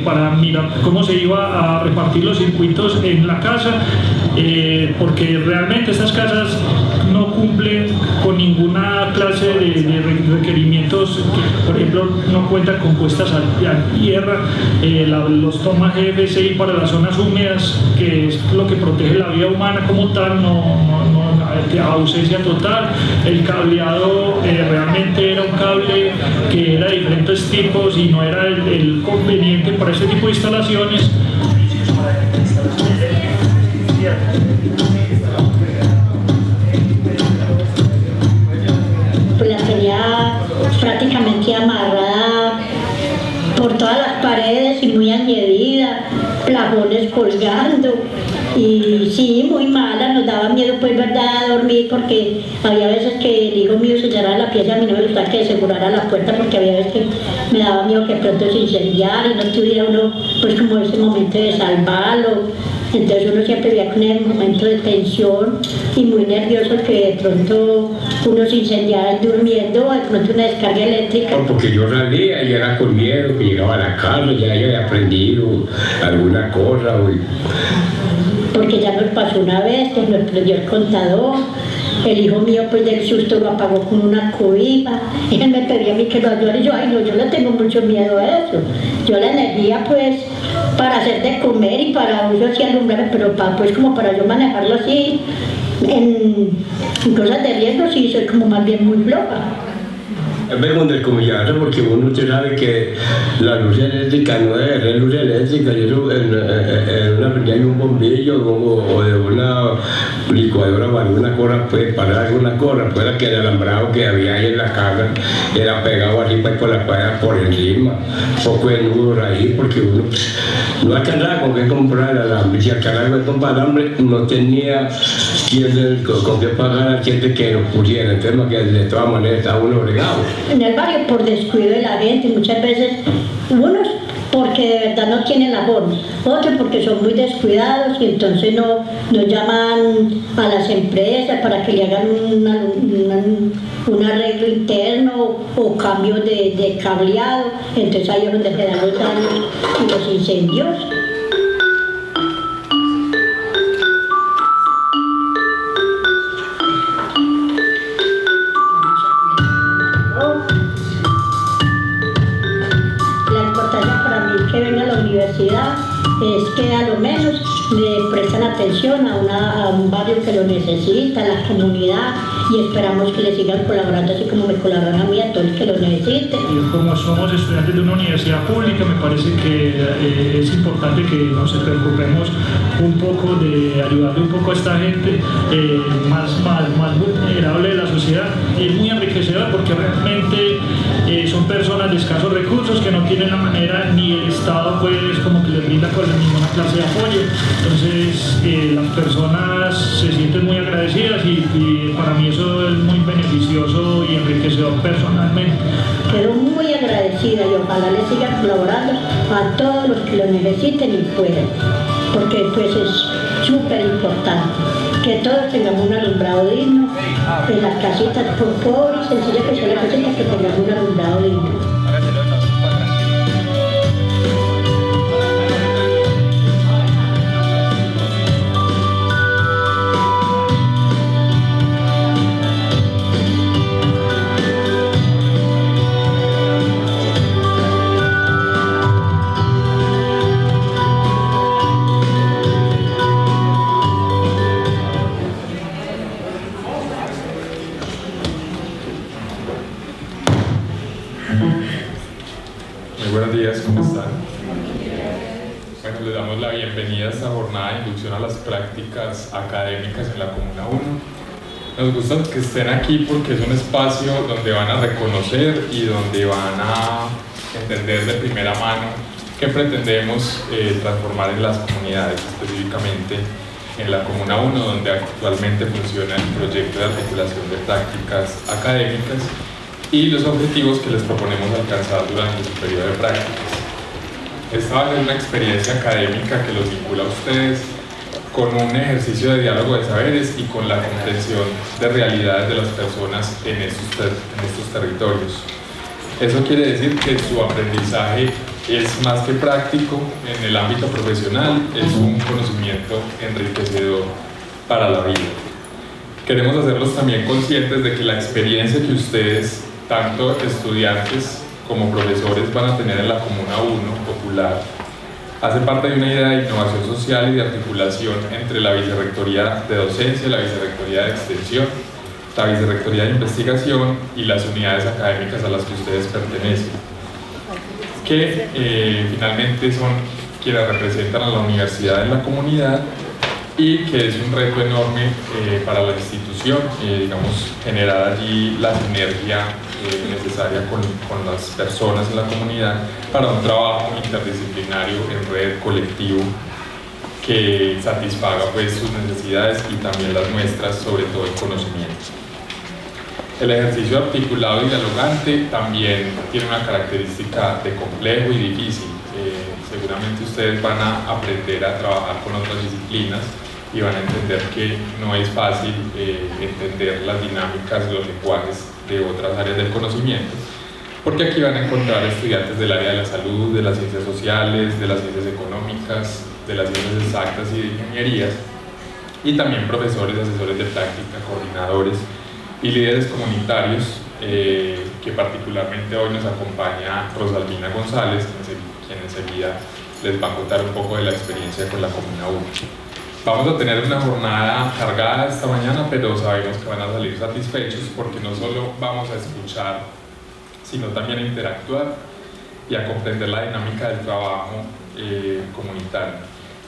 para mirar cómo se iba a repartir los circuitos en la casa, porque realmente estas casas no cumplen con ninguna clase de requerimientos. Por ejemplo, no cuentan con puestas a tierra, los tomas GFCI para las zonas húmedas, que es lo que protege la vida humana como tal, ausencia total. El cableado realmente era un cable que era de diferentes tipos y no era el conveniente para este tipo de instalaciones. Pues la tenía prácticamente amarrada por todas las paredes y muy añadida, plafones colgando, y sí, muy mala. Nos daba miedo, pues, verdad, dormir, porque había veces que el hijo mío se cerraba la pieza. A mí no me gustaba que asegurara la puerta, porque había veces que me daba miedo que pronto se incendiara y no tuviera uno, pues, como ese momento de salvarlo. Entonces uno siempre vivía con el momento de tensión y muy nervioso, que de pronto uno se incendiara durmiendo, de pronto una descarga eléctrica. Porque yo salía y era con miedo, que llegaba a la casa, ya yo había aprendido alguna cosa. Porque ya nos pasó una vez que nos prendió el contador. El hijo mío, pues, del susto lo apagó con una cobija, y él me pedía a mí que lo ayudara, y yo, ay no, yo le tengo mucho miedo a eso. Yo la energía, pues, para hacer de comer y para uso así alumbrar, pero pues como para yo manejarlo así en cosas de riesgo, sí, soy como más bien muy floja. Es vergonzoso, porque uno usted sabe que la luz eléctrica no debe ser luz eléctrica, y eso en una prendida de un bombillo o de una licuadora o alguna cosa, pues para alguna cosa, pues que el alambrado que había ahí en la casa era pegado así, pues, por la pared por encima, poco de nudos ahí, porque uno no alcanzaba con qué comprar el alambre. Si alcanzaba con qué comprar el alambre, no tenía con qué pagar al cliente que lo pusiera. Entonces, que de todas maneras estaba uno obligado. En el barrio, por descuido de la gente, muchas veces, unos porque de verdad no tienen la forma, otros porque son muy descuidados y entonces no llaman a las empresas para que le hagan un arreglo interno o cambio de cableado. Entonces ahí es donde se dan los daños y los incendios. Es que a lo menos le prestan atención a un barrio que lo necesita, a la comunidad, y esperamos que le sigan colaborando así como me colaboran a mí, a todos los que lo necesiten. Y como somos estudiantes de una universidad pública, me parece que es importante que nos preocupemos un poco de ayudarle un poco a esta gente más vulnerable de la sociedad. Y es muy enriquecedor porque realmente son personas de escasos recursos que no tienen la manera, ni el Estado pues como que les brinda pues ninguna clase de apoyo. Entonces las personas se sienten muy agradecidas y para mí eso es muy beneficioso y enriquecedor personalmente. Quedo muy agradecida y ojalá le sigan colaborando a todos los que lo necesiten y puedan, porque pues es súper importante que todos tengamos un alumbrado digno en las casitas, por pobre y sencilla que sea la casita, que tengamos un alumbrado digno. Buenos días, ¿cómo están? Bueno, les damos la bienvenida a esta jornada de inducción a las prácticas académicas en la Comuna 1. Nos gusta que estén aquí porque es un espacio donde van a reconocer y donde van a entender de primera mano qué pretendemos transformar en las comunidades, específicamente en la Comuna 1, donde actualmente funciona el proyecto de articulación de prácticas académicas y los objetivos que les proponemos alcanzar durante su periodo de prácticas. Esta va a ser una experiencia académica que los vincula a ustedes con un ejercicio de diálogo de saberes y con la comprensión de realidades de las personas en estos territorios. Eso quiere decir que su aprendizaje es más que práctico en el ámbito profesional, es un conocimiento enriquecedor para la vida. Queremos hacerlos también conscientes de que la experiencia que ustedes, tanto estudiantes como profesores, van a tener en la Comuna 1 Popular, hace parte de una idea de innovación social y de articulación entre la Vicerrectoría de Docencia, la Vicerrectoría de Extensión, la Vicerrectoría de Investigación y las unidades académicas a las que ustedes pertenecen, que finalmente son quienes representan a la universidad en la comunidad y que es un reto enorme para la institución, digamos, generar allí la sinergia necesaria con las personas en la comunidad para un trabajo interdisciplinario en red, colectivo, que satisfaga pues sus necesidades y también las nuestras, sobre todo el conocimiento. El ejercicio articulado y dialogante también tiene una característica de complejo y difícil. Seguramente ustedes van a aprender a trabajar con otras disciplinas y van a entender que no es fácil entender las dinámicas, los lenguajes de otras áreas del conocimiento, porque aquí van a encontrar estudiantes del área de la salud, de las ciencias sociales, de las ciencias económicas, de las ciencias exactas y de ingenierías, y también profesores, asesores de práctica, coordinadores y líderes comunitarios, que particularmente hoy nos acompaña Rosalvina González, quien enseguida les va a contar un poco de la experiencia con la Comuna 1. Vamos a tener una jornada cargada esta mañana, pero sabemos que van a salir satisfechos porque no solo vamos a escuchar, sino también a interactuar y a comprender la dinámica del trabajo comunitario.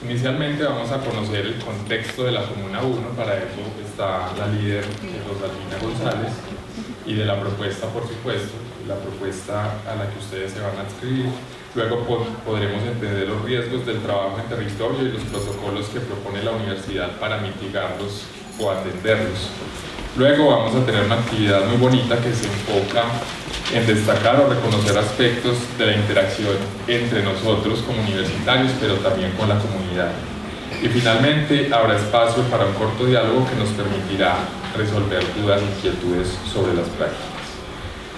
Inicialmente vamos a conocer el contexto de la Comuna 1, para eso está la líder Rosalvina González, y de la propuesta, por supuesto, la propuesta a la que ustedes se van a adscribir. Luego podremos entender los riesgos del trabajo en territorio y los protocolos que propone la universidad para mitigarlos o atenderlos. Luego vamos a tener una actividad muy bonita que se enfoca en destacar o reconocer aspectos de la interacción entre nosotros como universitarios, pero también con la comunidad. Y finalmente habrá espacio para un corto diálogo que nos permitirá resolver dudas e inquietudes sobre las prácticas.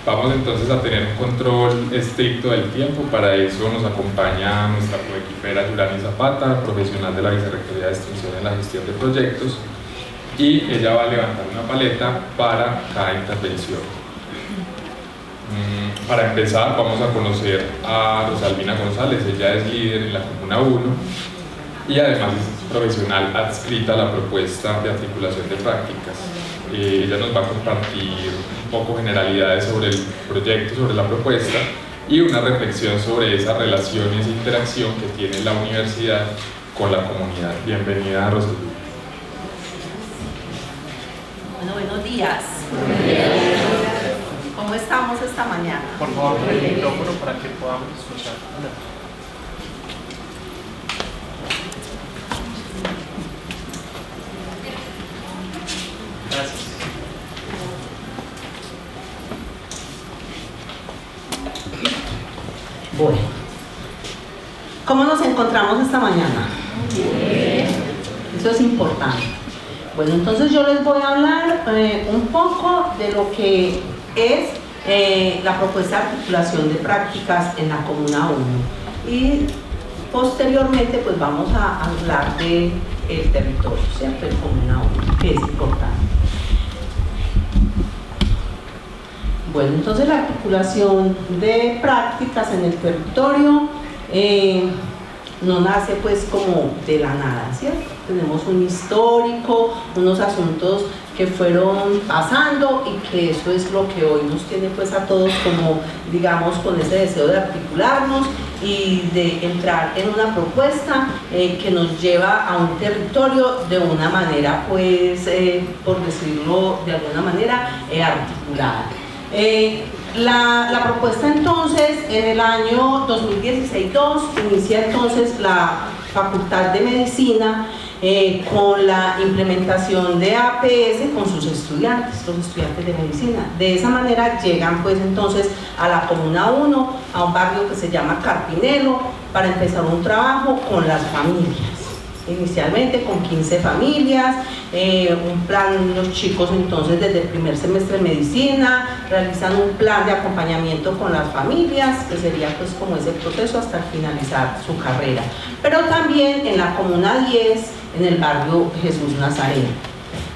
Vamos entonces a tener un control estricto del tiempo. Para eso nos acompaña nuestra coequipera Yurani Zapata, profesional de la Vicerrectoría de Extensión en la gestión de proyectos, y ella va a levantar una paleta para cada intervención. Para empezar, vamos a conocer a Rosalvina González. Ella es líder en la Comuna 1 y además es profesional adscrita a la propuesta de articulación de prácticas. Ella nos va a compartir un poco generalidades sobre el proyecto, sobre la propuesta y una reflexión sobre esa relación y esa interacción que tiene la universidad con la comunidad. Bienvenida, Rosalvina. Bueno, buenos días. ¿Cómo estamos esta mañana? Por favor, el micrófono para que podamos escuchar. Gracias. Bueno, ¿cómo nos encontramos esta mañana? Bien. Eso es importante. Bueno, entonces yo les voy a hablar un poco de lo que es la propuesta de articulación de prácticas en la Comuna 1 y posteriormente pues vamos a hablar del territorio, ¿cierto? De Comuna 1, que es importante. Bueno, entonces la articulación de prácticas en el territorio no nace pues como de la nada, ¿cierto? Tenemos un histórico, unos asuntos que fueron pasando y que eso es lo que hoy nos tiene pues a todos como, digamos, con ese deseo de articularnos y de entrar en una propuesta que nos lleva a un territorio de una manera pues, por decirlo de alguna manera, articulada. La propuesta entonces en el año 2016-2 inicia entonces la Facultad de Medicina con la implementación de APS con sus estudiantes, los estudiantes de medicina. De esa manera llegan pues entonces a la Comuna 1, a un barrio que se llama Carpinelo, para empezar un trabajo con las familias, inicialmente con 15 familias, un plan, los chicos entonces desde el primer semestre de medicina realizan un plan de acompañamiento con las familias, que sería pues como ese proceso hasta finalizar su carrera. Pero también en la Comuna 10, en el barrio Jesús Nazareno.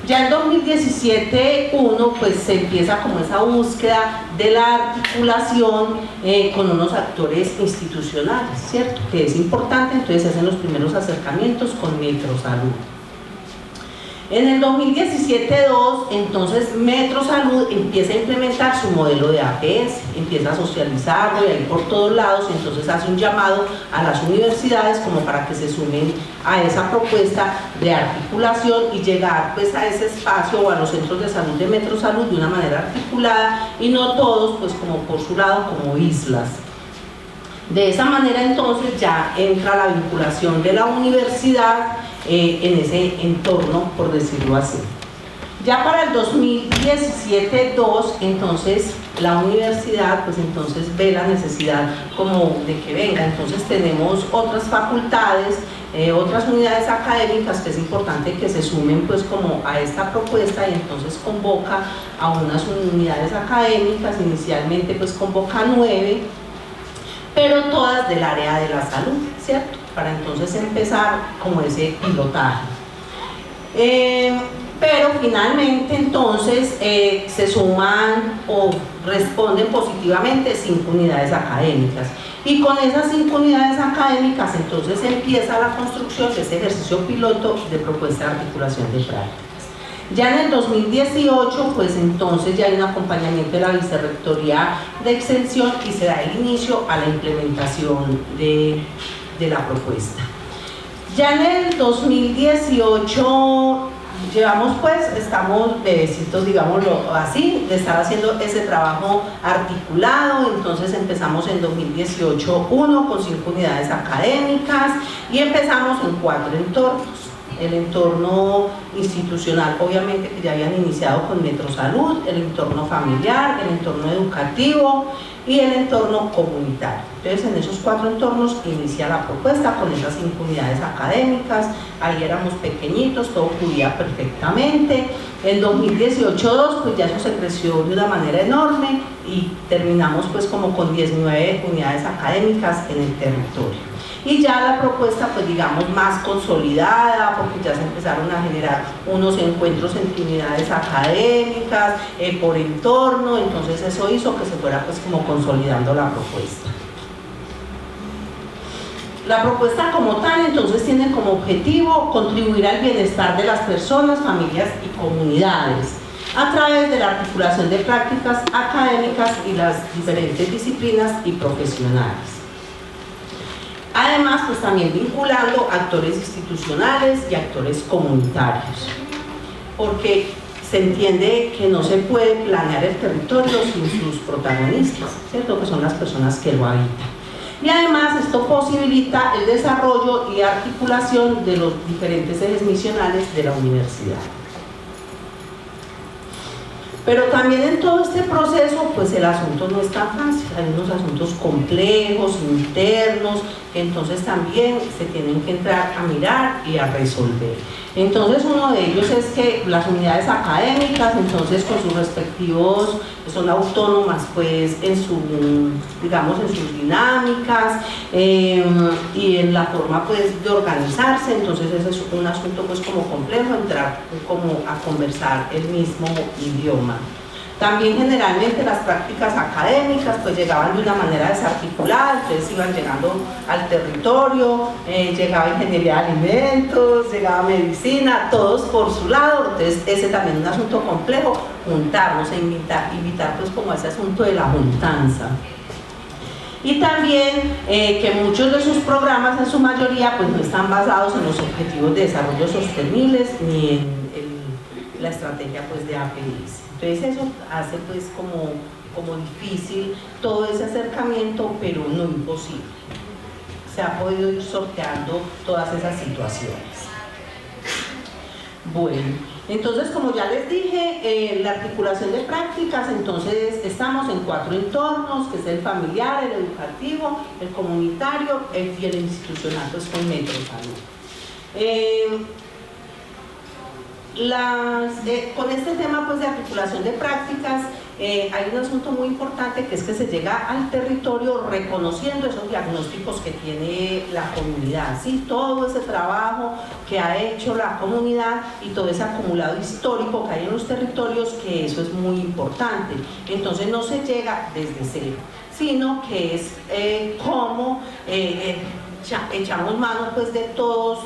Ya en 2017, pues se empieza como esa búsqueda de la articulación con unos actores institucionales, ¿cierto? Que es importante, entonces se hacen los primeros acercamientos con Metrosalud. En el 2017-2, entonces Metrosalud empieza a implementar su modelo de APS, empieza a socializarlo y ahí por todos lados, entonces hace un llamado a las universidades como para que se sumen a esa propuesta de articulación y llegar pues a ese espacio o a los centros de salud de Metrosalud de una manera articulada y no todos pues como por su lado como islas. De esa manera entonces ya entra la vinculación de la universidad en ese entorno, por decirlo así. Ya para el 2017-2, entonces la universidad pues entonces ve la necesidad como de que venga, entonces tenemos otras facultades, otras unidades académicas que es importante que se sumen pues como a esta propuesta y entonces convoca a unas unidades académicas, inicialmente pues convoca 9, pero todas del área de la salud, ¿cierto? Para entonces empezar como ese pilotaje. Pero finalmente entonces se suman o responden positivamente 5 unidades académicas y con esas 5 unidades académicas entonces empieza la construcción de ese ejercicio piloto de propuesta de articulación de prácticas. Ya en el 2018 pues entonces ya hay un acompañamiento de la Vicerrectoría de Extensión y se da el inicio a la implementación de la propuesta. Ya en el 2018 llevamos pues, estamos bebecitos, digámoslo así, de estar haciendo ese trabajo articulado, entonces empezamos en 2018 con 5 unidades académicas y empezamos en 4 entornos. El entorno institucional, obviamente que ya habían iniciado con Metrosalud, el entorno familiar, el entorno educativo y el entorno comunitario. Entonces en esos 4 entornos inicia la propuesta con esas 5 unidades académicas, ahí éramos pequeñitos, todo fluía perfectamente. En 2018-2 pues ya eso se creció de una manera enorme y terminamos pues como con 19 unidades académicas en el territorio. Y ya la propuesta pues digamos más consolidada porque ya se empezaron a generar unos encuentros entre unidades académicas, por entorno, entonces eso hizo que se fuera pues como consolidando la propuesta. La propuesta como tal entonces tiene como objetivo contribuir al bienestar de las personas, familias y comunidades a través de la articulación de prácticas académicas y las diferentes disciplinas y profesionales. Además, pues también vinculando actores institucionales y actores comunitarios, porque se entiende que no se puede planear el territorio sin sus protagonistas, ¿cierto? Que son las personas que lo habitan. Y además esto posibilita el desarrollo y articulación de los diferentes ejes misionales de la universidad. Pero también en todo este proceso, pues el asunto no es tan fácil, hay unos asuntos complejos, internos, que entonces también se tienen que entrar a mirar y a resolver. Entonces uno de ellos es que las unidades académicas, entonces con sus respectivos, son autónomas pues en su, digamos, en sus dinámicas y en la forma pues de organizarse, entonces ese es un asunto pues como complejo, entrar como a conversar el mismo idioma. También generalmente las prácticas académicas pues llegaban de una manera desarticulada, entonces iban llegando al territorio, llegaba ingeniería de alimentos, llegaba medicina, todos por su lado, entonces ese también es un asunto complejo, juntarnos e invitar pues como ese asunto de la juntanza. Y también que muchos de sus programas en su mayoría pues no están basados en los objetivos de desarrollo sostenibles ni en la estrategia pues de APS. Entonces eso hace pues como difícil todo ese acercamiento, pero no imposible. Se ha podido ir sorteando todas esas situaciones. Bueno, entonces como ya les dije, la articulación de prácticas, entonces estamos en 4 entornos, que es el familiar, el educativo, el comunitario y el institucional, pues con Metrosalud. Con este tema pues, de articulación de prácticas, hay un asunto muy importante, que es que se llega al territorio reconociendo esos diagnósticos que tiene la comunidad, ¿sí? Todo ese trabajo que ha hecho la comunidad y todo ese acumulado histórico que hay en los territorios, que eso es muy importante. Entonces no se llega desde cero, sino que es cómo echamos mano pues de todos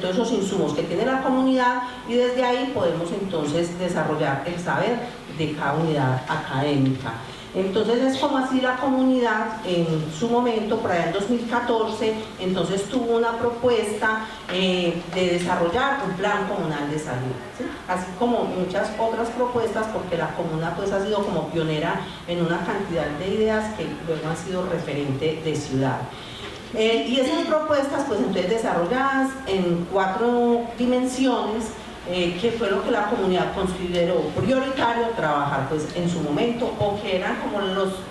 esos insumos que tiene la comunidad, y desde ahí podemos entonces desarrollar el saber de cada unidad académica. Entonces es como así la comunidad en su momento, por allá en 2014, entonces tuvo una propuesta de desarrollar un plan comunal de salud, ¿sí? Así como muchas otras propuestas, porque la comuna pues ha sido como pionera en una cantidad de ideas que luego han sido referente de ciudad. Y esas propuestas pues entonces desarrolladas en 4 dimensiones, que fue lo que la comunidad consideró prioritario trabajar pues en su momento, o que eran como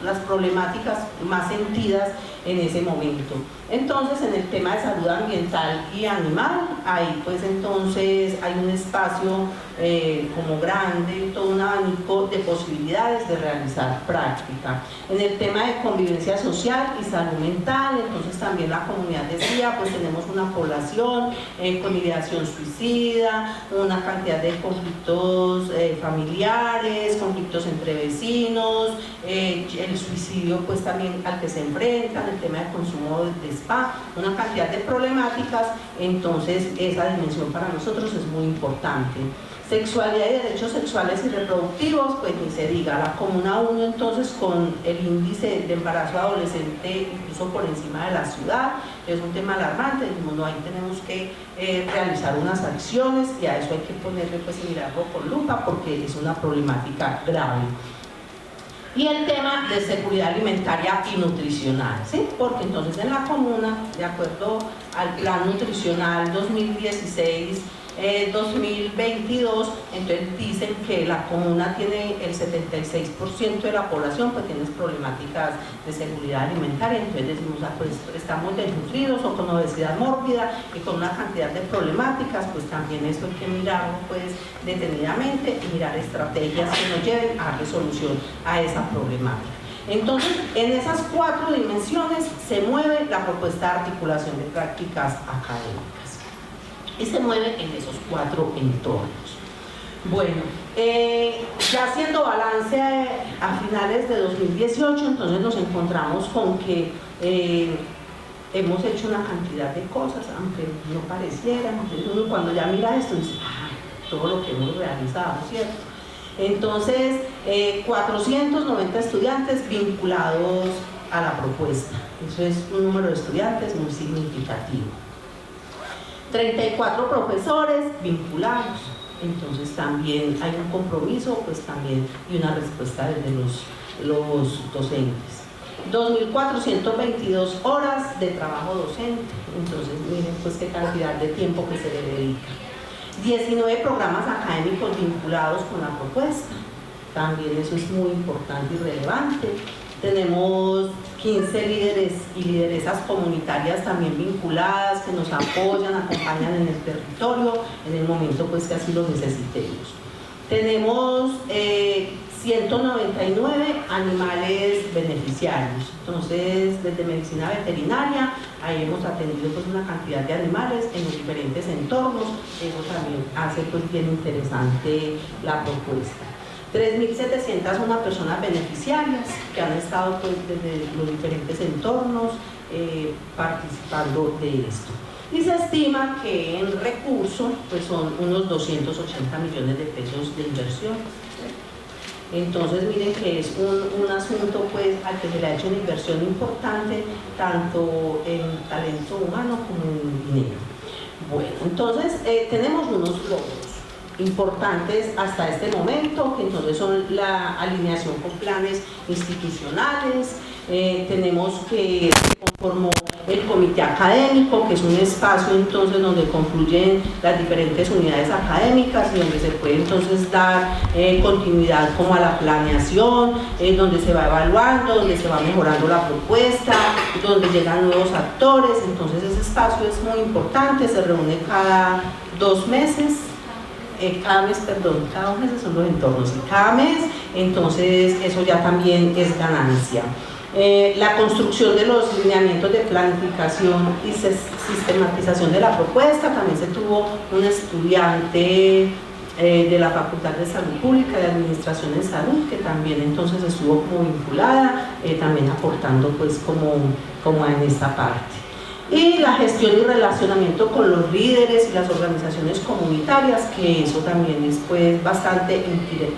las problemáticas más sentidas en ese momento. Entonces en el tema de salud ambiental y animal, ahí pues entonces hay un espacio como grande, todo un abanico de posibilidades de realizar práctica. En el tema de convivencia social y salud mental, entonces también la comunidad decía, pues tenemos una población con ideación suicida, una cantidad de conflictos familiares, conflictos entre vecinos, el suicidio pues también al que se enfrentan, el tema de consumo de spa, una cantidad de problemáticas. Entonces esa dimensión para nosotros es muy importante. Sexualidad y derechos sexuales y reproductivos, pues ni se diga, la Comuna 1 entonces con el índice de embarazo adolescente incluso por encima de la ciudad, es un tema alarmante, dijimos, no, ahí tenemos que realizar unas acciones, y a eso hay que ponerle pues y mirarlo con lupa, porque es una problemática grave. Y el tema de seguridad alimentaria y nutricional, ¿sí? Porque entonces en la comuna, de acuerdo al plan nutricional 2016-2022, entonces dicen que la comuna tiene el 76% de la población pues tiene problemáticas de seguridad alimentaria. Entonces decimos, pues estamos desnutridos o con obesidad mórbida y con una cantidad de problemáticas, pues también eso hay que mirarlo pues detenidamente y mirar estrategias que nos lleven a darle solución a esa problemática. Entonces, en esas 4 dimensiones se mueve la propuesta de articulación de prácticas académicas, y se mueve en esos 4 entornos. Bueno, ya haciendo balance a finales de 2018, entonces nos encontramos con que hemos hecho una cantidad de cosas, aunque no pareciera. Entonces uno cuando ya mira esto dice, todo lo que hemos realizado, ¿cierto? Entonces, 490 estudiantes vinculados a la propuesta, eso es un número de estudiantes muy significativo. 34 profesores vinculados, entonces también hay un compromiso pues también y una respuesta desde los docentes. 2.422 horas de trabajo docente, entonces miren pues qué cantidad de tiempo que se le dedica. 19 programas académicos vinculados con la propuesta, también eso es muy importante y relevante. Tenemos 15 líderes y lideresas comunitarias también vinculadas, que nos apoyan, acompañan en el territorio en el momento pues que así lo necesitemos. Tenemos 199 animales beneficiarios, entonces desde medicina veterinaria ahí hemos atendido pues una cantidad de animales en los diferentes entornos, eso también hace pues bien interesante la propuesta. 3.701 personas beneficiarias que han estado pues desde los diferentes entornos participando de esto. Y se estima que en recursos pues son unos 280 millones de pesos de inversión. Entonces miren que es un asunto pues al que se le ha hecho una inversión importante tanto en talento humano como en dinero. Bueno, entonces tenemos unos logros importantes hasta este momento, que entonces son la alineación con planes institucionales, tenemos que se conformó el comité académico, que es un espacio entonces donde confluyen las diferentes unidades académicas y donde se puede entonces dar continuidad como a la planeación, donde se va evaluando, donde se va mejorando la propuesta, donde llegan nuevos actores. Entonces ese espacio es muy importante, se reúne cada 2 meses. Cada 2 meses son los entornos, y cada mes, entonces eso ya también es ganancia. La construcción de los lineamientos de planificación y sistematización de la propuesta, también se tuvo un estudiante de la Facultad de Salud Pública de Administración en Salud, que también entonces estuvo como vinculada, también aportando pues como en esta parte. Y la gestión y relacionamiento con los líderes y las organizaciones comunitarias, que eso también es pues bastante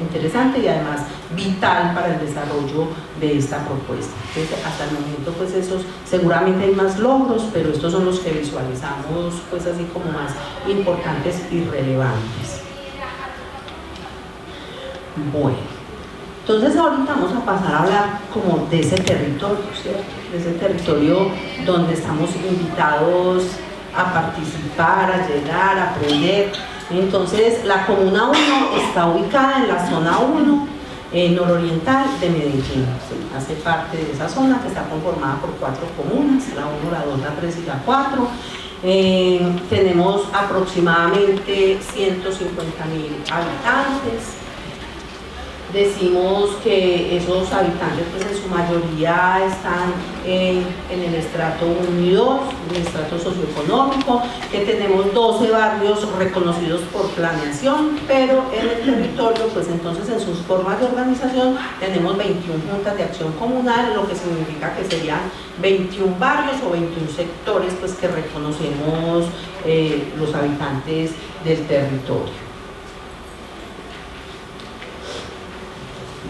interesante y además vital para el desarrollo de esta propuesta. Entonces, hasta el momento pues esos, seguramente hay más logros, pero estos son los que visualizamos pues así como más importantes y relevantes. Bueno, entonces ahorita vamos a pasar a hablar como de ese territorio, ¿cierto? De ese territorio donde estamos invitados a participar, a llegar, a aprender. Entonces la Comuna 1 está ubicada en la zona 1 nororiental de Medellín, ¿sí? Hace parte de esa zona que está conformada por 4 comunas, la 1, la 2, la 3 y la 4. Tenemos aproximadamente 150.000 habitantes. Decimos que esos habitantes pues en su mayoría están en el estrato 1 y 2, en el estrato socioeconómico, que tenemos 12 barrios reconocidos por planeación, pero en el territorio pues entonces en sus formas de organización tenemos 21 juntas de acción comunal, lo que significa que serían 21 barrios o 21 sectores pues que reconocemos los habitantes del territorio.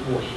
Bueno,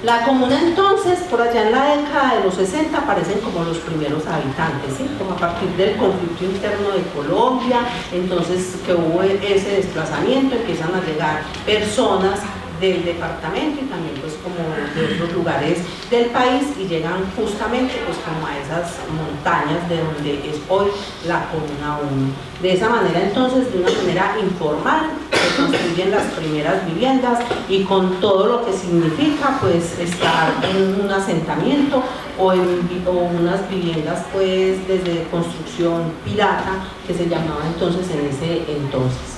la comuna entonces, por allá en la década de los 60 aparecen como los primeros habitantes, ¿sí? Como a partir del conflicto interno de Colombia, entonces que hubo ese desplazamiento, empiezan a llegar personas del departamento y también pues como de otros lugares del país y llegan justamente pues como a esas montañas de donde es hoy la Comuna 1. De esa manera entonces, de una manera informal, se construyen las primeras viviendas y con todo lo que significa pues estar en un asentamiento o unas viviendas pues desde construcción pirata que se llamaba entonces en ese entonces.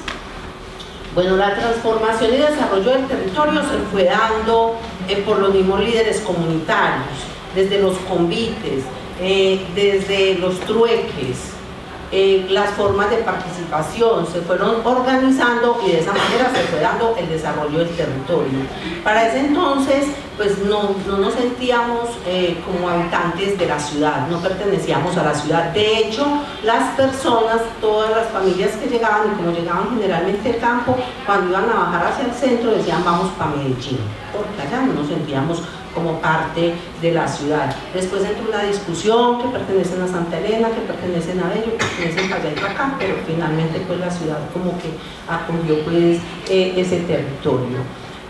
Bueno, la transformación y desarrollo del territorio se fue dando por los mismos líderes comunitarios, desde los convites, desde los trueques, las formas de participación se fueron organizando y de esa manera se fue dando el desarrollo del territorio. Para ese entonces, pues no nos sentíamos como habitantes de la ciudad, no pertenecíamos a la ciudad. De hecho, las personas, todas las familias que llegaban, y como llegaban generalmente al campo, cuando iban a bajar hacia el centro decían vamos para Medellín, porque allá no nos sentíamos como parte de la ciudad. Después entró una discusión que pertenecen a Santa Elena, que pertenecen a Bello, que pertenecen para allá y para acá, pero finalmente pues la ciudad como que acogió pues ese territorio.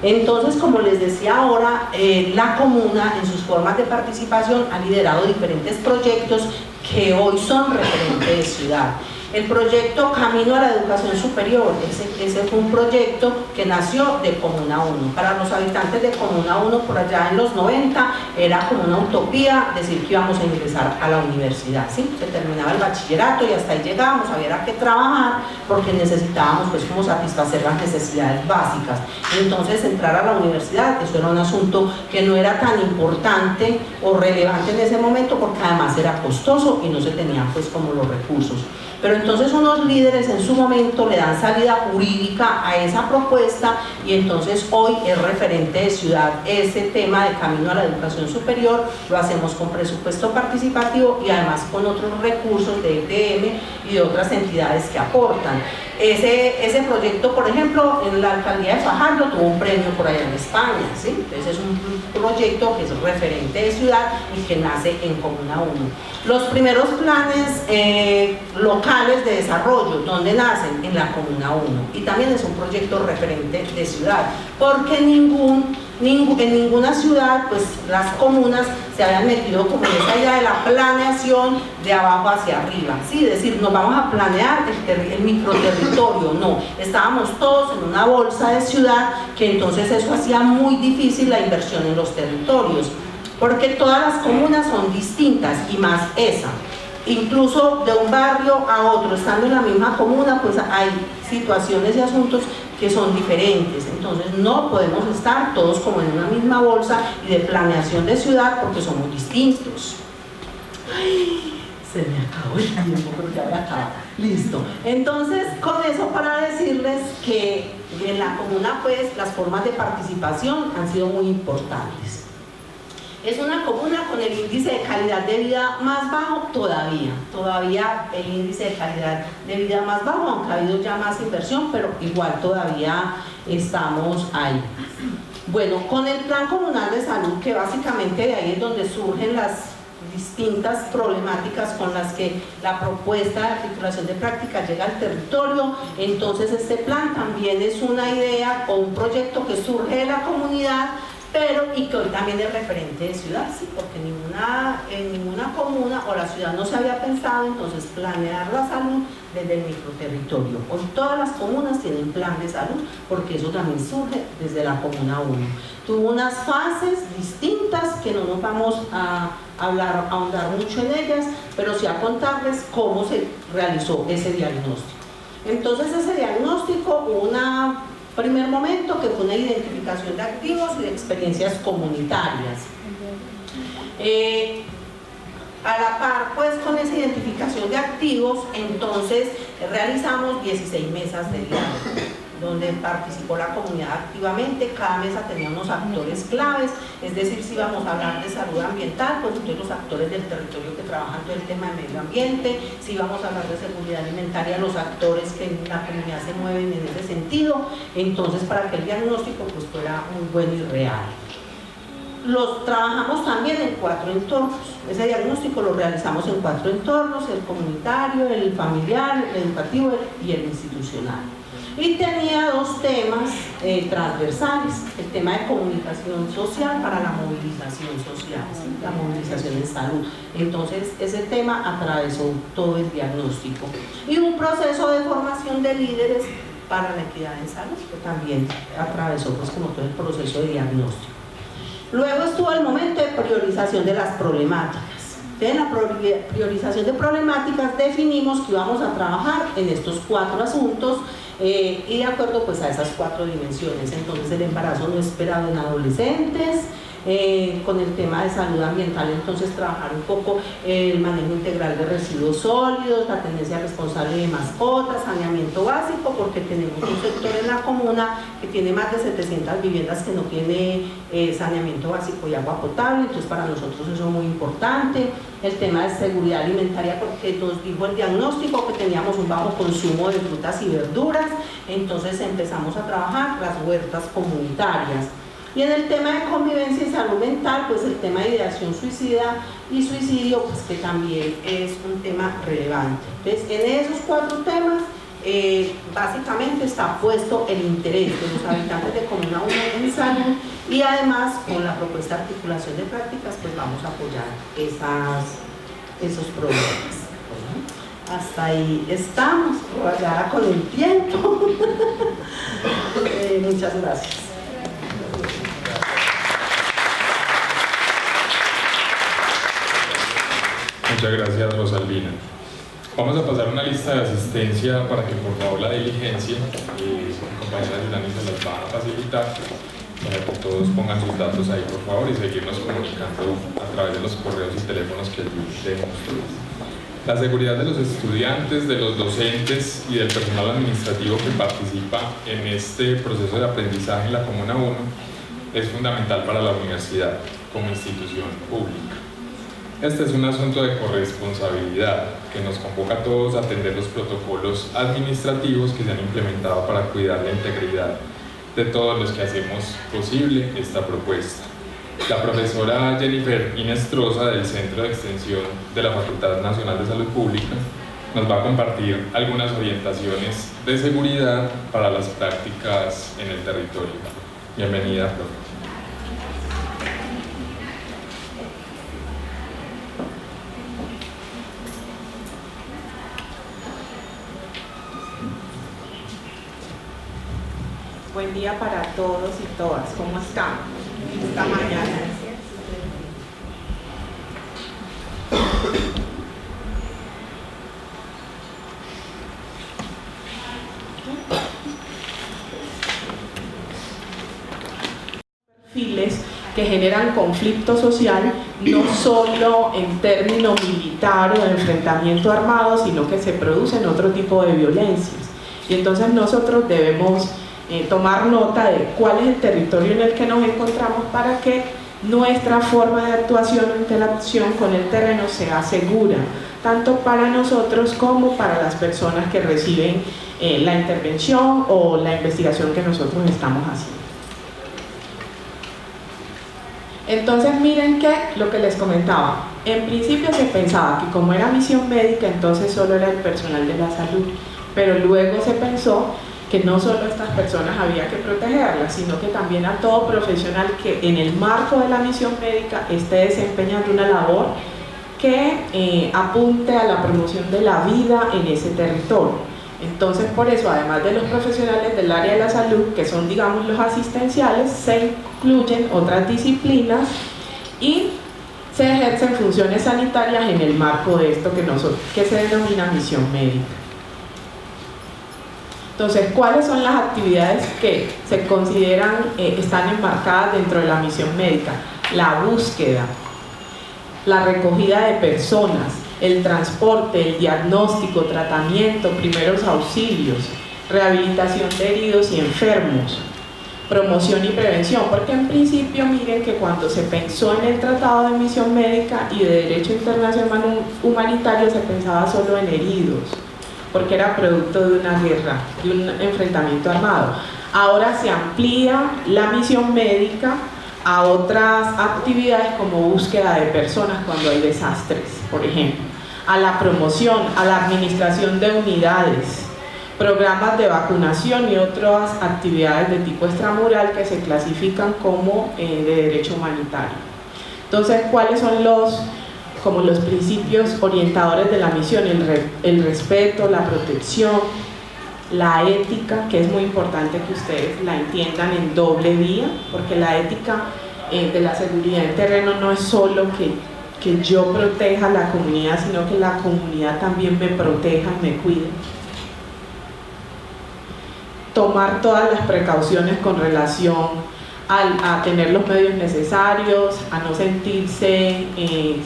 Entonces, como les decía ahora, la comuna en sus formas de participación ha liderado diferentes proyectos que hoy son referentes de ciudad. El proyecto Camino a la Educación Superior, ese fue un proyecto que nació de Comuna 1. Para los habitantes de Comuna 1 por allá en los 90 era como una utopía decir que íbamos a ingresar a la universidad, ¿sí? Se terminaba el bachillerato y hasta ahí llegábamos, había que trabajar porque necesitábamos pues como satisfacer las necesidades básicas. Entonces entrar a la universidad, eso era un asunto que no era tan importante o relevante en ese momento porque además era costoso y no se tenían pues como los recursos. Pero entonces unos líderes en su momento le dan salida jurídica a esa propuesta y entonces hoy es referente de ciudad ese tema de Camino a la Educación Superior, lo hacemos con presupuesto participativo y además con otros recursos de EPM y de otras entidades que aportan. Ese proyecto, por ejemplo, en la alcaldía de Fajardo tuvo un premio por allá en España, ¿sí? Entonces es un proyecto que es referente de ciudad y que nace en Comuna 1. Los primeros planes locales locales de desarrollo. ¿Dónde nacen? En la Comuna 1. Y también es un proyecto referente de ciudad, porque en ninguna ciudad pues las comunas se habían metido como en esa idea de la planeación de abajo hacia arriba, ¿sí? Es decir, nos vamos a planear el microterritorio, no, estábamos todos en una bolsa de ciudad, que entonces eso hacía muy difícil la inversión en los territorios, porque todas las comunas son distintas, y más esa. Incluso de un barrio a otro, estando en la misma comuna, pues hay situaciones y asuntos que son diferentes. Entonces no podemos estar todos como en una misma bolsa y de planeación de ciudad, porque somos distintos. Ay, se me acabó el tiempo, pero ya voy a acabar. Listo. Entonces, con eso para decirles que en la comuna pues las formas de participación han sido muy importantes. Es una comuna con el índice de calidad de vida más bajo todavía el índice de calidad de vida más bajo, aunque ha habido ya más inversión, pero igual todavía estamos ahí. Bueno, con el Plan Comunal de Salud, que básicamente de ahí es donde surgen las distintas problemáticas con las que la propuesta de articulación de prácticas llega al territorio, entonces este plan también es una idea o un proyecto que surge de la comunidad, pero y que hoy también es referente de ciudad, sí, porque en ninguna comuna o la ciudad no se había pensado entonces planear la salud desde el microterritorio. Hoy todas las comunas tienen plan de salud, porque eso también surge desde la Comuna 1. Tuvo unas fases distintas que no nos vamos a ahondar mucho en ellas, pero sí a contarles cómo se realizó ese diagnóstico. Entonces ese diagnóstico hubo una primer momento que fue una identificación de activos y de experiencias comunitarias. A la par pues con esa identificación de activos, entonces realizamos 16 mesas de diálogo, donde participó la comunidad activamente. Cada mesa tenía unos actores claves, es decir, si íbamos a hablar de salud ambiental, pues entonces los actores del territorio que trabajan todo el tema de medio ambiente, si íbamos a hablar de seguridad alimentaria, los actores que en la comunidad se mueven en ese sentido, entonces para que el diagnóstico pues fuera muy bueno y real. Los trabajamos también en 4 entornos. Ese diagnóstico lo realizamos en 4 entornos: el comunitario, el familiar, el educativo y el institucional. Y tenía 2 temas transversales: el tema de comunicación social para la movilización social, ¿sí? La movilización en salud. Entonces ese tema atravesó todo el diagnóstico, y un proceso de formación de líderes para la equidad en salud, que también atravesó pues como todo el proceso de diagnóstico. Luego estuvo el momento de priorización de las problemáticas. En la priorización de problemáticas definimos que íbamos a trabajar en estos 4 asuntos y de acuerdo pues a esas 4 dimensiones. Entonces el embarazo no esperado en adolescentes, con el tema de salud ambiental, entonces trabajar un poco el manejo integral de residuos sólidos, la tenencia responsable de mascotas, saneamiento básico, porque tenemos un sector en la comuna que tiene más de 700 viviendas que no tiene saneamiento básico y agua potable, entonces para nosotros eso es muy importante. El tema de seguridad alimentaria, porque nos dijo el diagnóstico que teníamos un bajo consumo de frutas y verduras, entonces empezamos a trabajar las huertas comunitarias. Y en el tema de convivencia y salud mental, pues el tema de ideación suicida y suicidio, pues que también es un tema relevante. Entonces, en esos 4 temas, básicamente está puesto el interés de los habitantes de Comuna 1 en salud, y además con la propuesta de articulación de prácticas, pues vamos a apoyar esos problemas. Bueno, hasta ahí estamos, ya con el tiempo. Muchas gracias. Muchas gracias, Rosalvina. Vamos a pasar una lista de asistencia para que por favor la diligencia, mi compañera Yolanda se las va a facilitar, para que todos pongan sus datos ahí por favor y seguirnos comunicando a través de los correos y teléfonos que tenemos. La seguridad de los estudiantes, de los docentes y del personal administrativo que participa en este proceso de aprendizaje en la Comuna 1 es fundamental para la universidad como institución pública. Este es un asunto de corresponsabilidad que nos convoca a todos a atender los protocolos administrativos que se han implementado para cuidar la integridad de todos los que hacemos posible esta propuesta. La profesora Jennifer Inestrosa del Centro de Extensión de la Facultad Nacional de Salud Pública nos va a compartir algunas orientaciones de seguridad para las prácticas en el territorio. Bienvenida, profe. Buen día para todos y todas. ¿Cómo están esta mañana? Perfiles que generan conflicto social, no solo en términos militar o de enfrentamiento armado, sino que se producen otro tipo de violencias. Y entonces nosotros debemos tomar nota de cuál es el territorio en el que nos encontramos para que nuestra forma de actuación o interacción con el terreno sea segura, tanto para nosotros como para las personas que reciben la intervención o la investigación que nosotros estamos haciendo. Entonces miren que lo que les comentaba, en principio se pensaba que como era misión médica, entonces solo era el personal de la salud, pero luego se pensó que no solo a estas personas había que protegerlas, sino que también a todo profesional que en el marco de la misión médica esté desempeñando una labor que apunte a la promoción de la vida en ese territorio. Entonces, por eso, además de los profesionales del área de la salud, que son, digamos, los asistenciales, se incluyen otras disciplinas y se ejercen funciones sanitarias en el marco de esto que se denomina misión médica. Entonces, ¿cuáles son las actividades que se consideran están enmarcadas dentro de la misión médica? La búsqueda, la recogida de personas, el transporte, el diagnóstico, tratamiento, primeros auxilios, rehabilitación de heridos y enfermos, promoción y prevención, porque en principio miren que cuando se pensó en el Tratado de Misión Médica y de Derecho Internacional Humanitario se pensaba solo en heridos, porque era producto de una guerra, de un enfrentamiento armado. Ahora se amplía la misión médica a otras actividades como búsqueda de personas cuando hay desastres, por ejemplo, a la promoción, a la administración de unidades, programas de vacunación y otras actividades de tipo extramural que se clasifican como de derecho humanitario. Entonces, ¿cuáles son los principios orientadores de la misión? El respeto, la protección, la ética, que es muy importante que ustedes la entiendan en doble vía, porque la ética de la seguridad en terreno no es solo que yo proteja a la comunidad, sino que la comunidad también me proteja y me cuide. Tomar todas las precauciones con relación a tener los medios necesarios, a no sentirse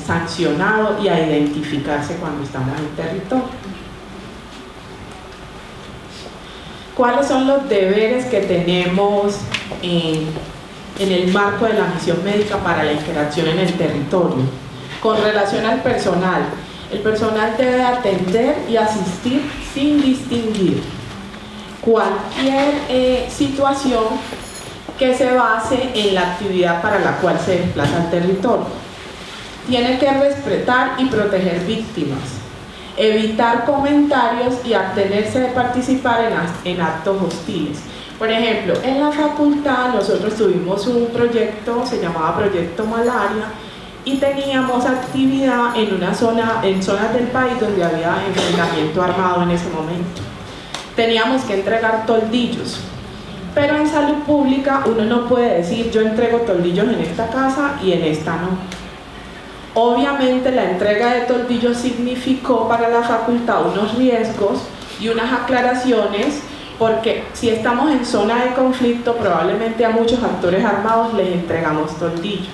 sancionado y a identificarse cuando estamos en territorio. ¿Cuáles son los deberes que tenemos en el marco de la misión médica para la interacción en el territorio? Con relación al personal, el personal debe atender y asistir sin distinguir cualquier situación que se base en la actividad para la cual se desplaza al territorio. Tiene que respetar y proteger víctimas, evitar comentarios y abstenerse de participar en actos hostiles. Por ejemplo, en la facultad nosotros tuvimos un proyecto, se llamaba Proyecto Malaria, y teníamos actividad en zonas del país donde había enfrentamiento armado en ese momento. Teníamos que entregar toldillos, pero en salud pública uno no puede decir yo entrego toldillos en esta casa y en esta no. Obviamente la entrega de toldillos significó para la facultad unos riesgos y unas aclaraciones, porque si estamos en zona de conflicto probablemente a muchos actores armados les entregamos toldillos,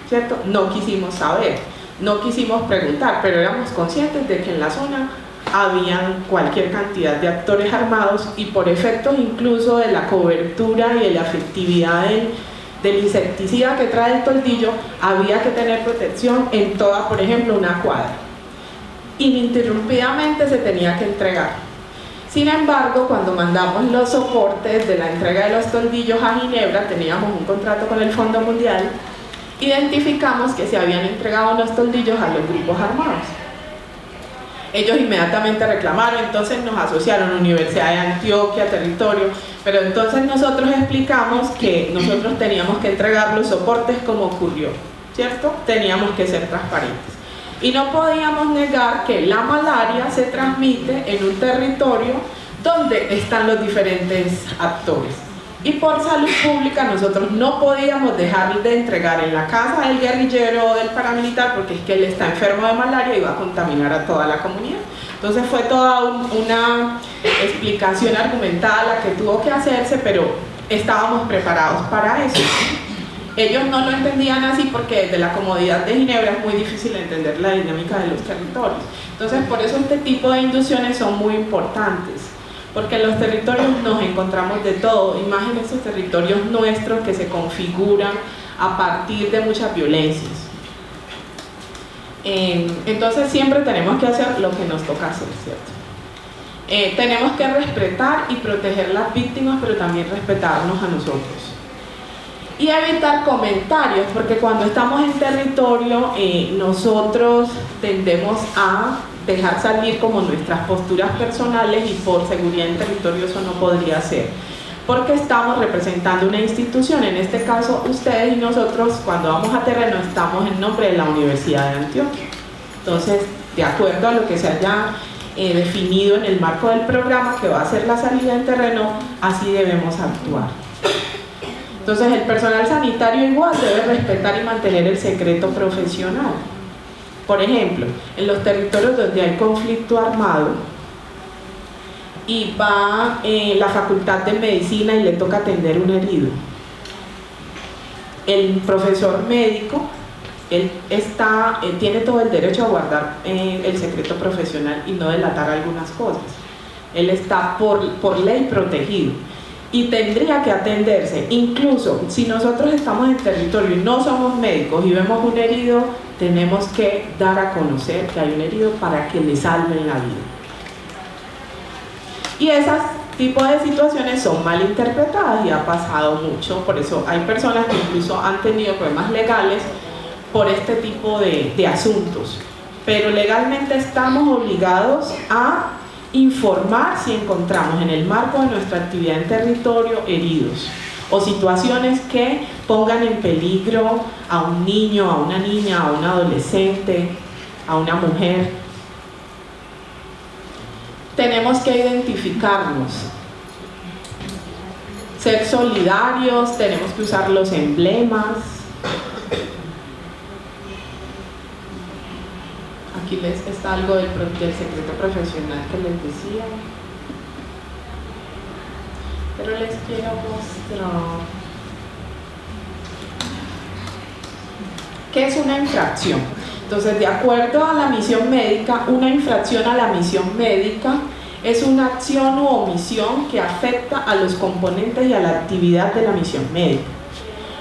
¿cierto? No quisimos saber, no quisimos preguntar, pero éramos conscientes de que en la zona habían cualquier cantidad de actores armados y por efectos incluso de la cobertura y de la efectividad del insecticida que trae el toldillo, había que tener protección en toda, por ejemplo, una cuadra. Ininterrumpidamente se tenía que entregar. Sin embargo, cuando mandamos los soportes de la entrega de los toldillos a Ginebra, teníamos un contrato con el Fondo Mundial, identificamos que se habían entregado los toldillos a los grupos armados. Ellos inmediatamente reclamaron, entonces nos asociaron Universidad de Antioquia, territorio, pero entonces nosotros explicamos que nosotros teníamos que entregar los soportes como ocurrió, ¿cierto? Teníamos que ser transparentes. Y no podíamos negar que la malaria se transmite en un territorio donde están los diferentes actores. Y por salud pública nosotros no podíamos dejar de entregar en la casa del guerrillero o del paramilitar, porque es que él está enfermo de malaria y va a contaminar a toda la comunidad. Entonces fue toda una explicación argumentada la que tuvo que hacerse, pero estábamos preparados para eso. Ellos no lo entendían así porque desde la comodidad de Ginebra es muy difícil entender la dinámica de los territorios. Entonces por eso este tipo de inducciones son muy importantes, porque en los territorios nos encontramos de todo, y más en estos territorios nuestros que se configuran a partir de muchas violencias. Entonces siempre tenemos que hacer lo que nos toca hacer, ¿cierto? Tenemos que respetar y proteger a las víctimas, pero también respetarnos a nosotros. Y evitar comentarios, porque cuando estamos en territorio nosotros tendemos a dejar salir como nuestras posturas personales, y por seguridad en territorio eso no podría ser, porque estamos representando una institución. En este caso ustedes y nosotros, cuando vamos a terreno, estamos en nombre de la Universidad de Antioquia. Entonces, de acuerdo a lo que se haya definido en el marco del programa que va a ser la salida en terreno, así debemos actuar. Entonces el personal sanitario igual debe respetar y mantener el secreto profesional. Por ejemplo, en los territorios donde hay conflicto armado y va la facultad de medicina y le toca atender un herido, el profesor médico él tiene todo el derecho a guardar el secreto profesional y no delatar algunas cosas. Él está por ley protegido y tendría que atenderse. Incluso si nosotros estamos en territorio y no somos médicos y vemos un herido, tenemos que dar a conocer que hay un herido para que le salven la vida. Y esos tipos de situaciones son mal interpretadas y ha pasado mucho. Por eso hay personas que incluso han tenido problemas legales por este tipo de asuntos. Pero legalmente estamos obligados a informar si encontramos en el marco de nuestra actividad en territorio heridos o situaciones que pongan en peligro a un niño, a una niña, a un adolescente, a una mujer. Tenemos que identificarnos, ser solidarios, tenemos que usar los emblemas. Aquí está algo del secreto profesional que les decía, pero les quiero mostrar qué es una infracción. Entonces, de acuerdo a la misión médica, una infracción a la misión médica es una acción u omisión que afecta a los componentes y a la actividad de la misión médica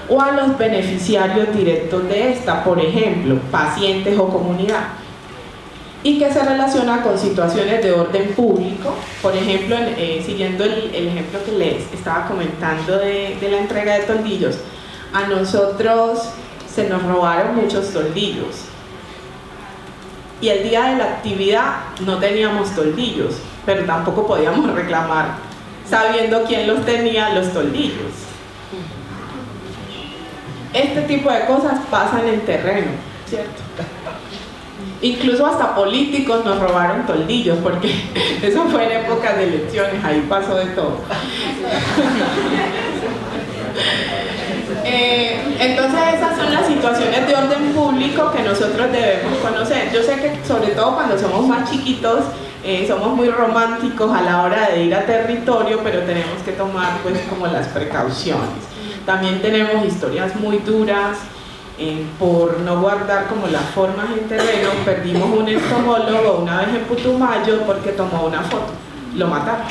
o a los beneficiarios directos de esta, por ejemplo, pacientes o comunidad, y que se relaciona con situaciones de orden público. Por ejemplo, siguiendo el ejemplo que les estaba comentando de la entrega de toldillos, a nosotros se nos robaron muchos toldillos y el día de la actividad no teníamos toldillos, pero tampoco podíamos reclamar sabiendo quién los tenía los toldillos. Este tipo de cosas pasan en terreno, ¿cierto? Incluso hasta políticos nos robaron toldillos, porque eso fue en épocas de elecciones, ahí pasó de todo. Entonces esas son las situaciones de orden público que nosotros debemos conocer. Yo sé que sobre todo cuando somos más chiquitos somos muy románticos a la hora de ir a territorio, pero tenemos que tomar pues como las precauciones. También tenemos historias muy duras. Por no guardar como las formas en terreno, perdimos un entomólogo una vez en Putumayo porque tomó una foto, lo mataron.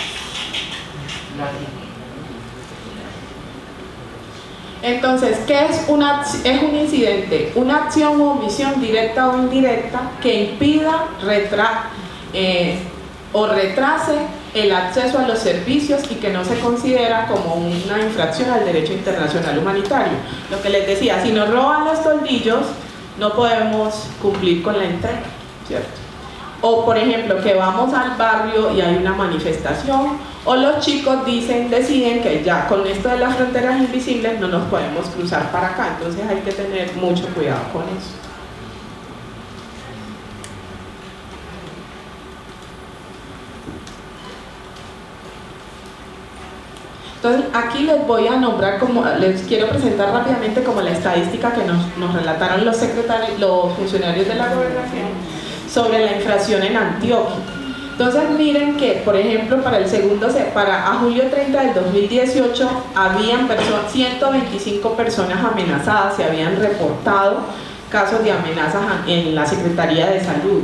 Entonces, ¿qué es un incidente? Una acción o omisión directa o indirecta que impida o retrase el acceso a los servicios y que no se considera como una infracción al derecho internacional humanitario. Lo que les decía, si nos roban los toldillos, no podemos cumplir con la entrega, ¿cierto? O por ejemplo, que vamos al barrio y hay una manifestación, o los chicos deciden que ya con esto de las fronteras invisibles no nos podemos cruzar para acá, entonces hay que tener mucho cuidado con eso. Entonces aquí les voy a nombrar, les quiero presentar rápidamente como la estadística que nos relataron los funcionarios de la gobernación sobre la infracción en Antioquia. Entonces miren que, por ejemplo, a julio 30 del 2018 habían 125 personas amenazadas, se habían reportado casos de amenazas en la Secretaría de Salud.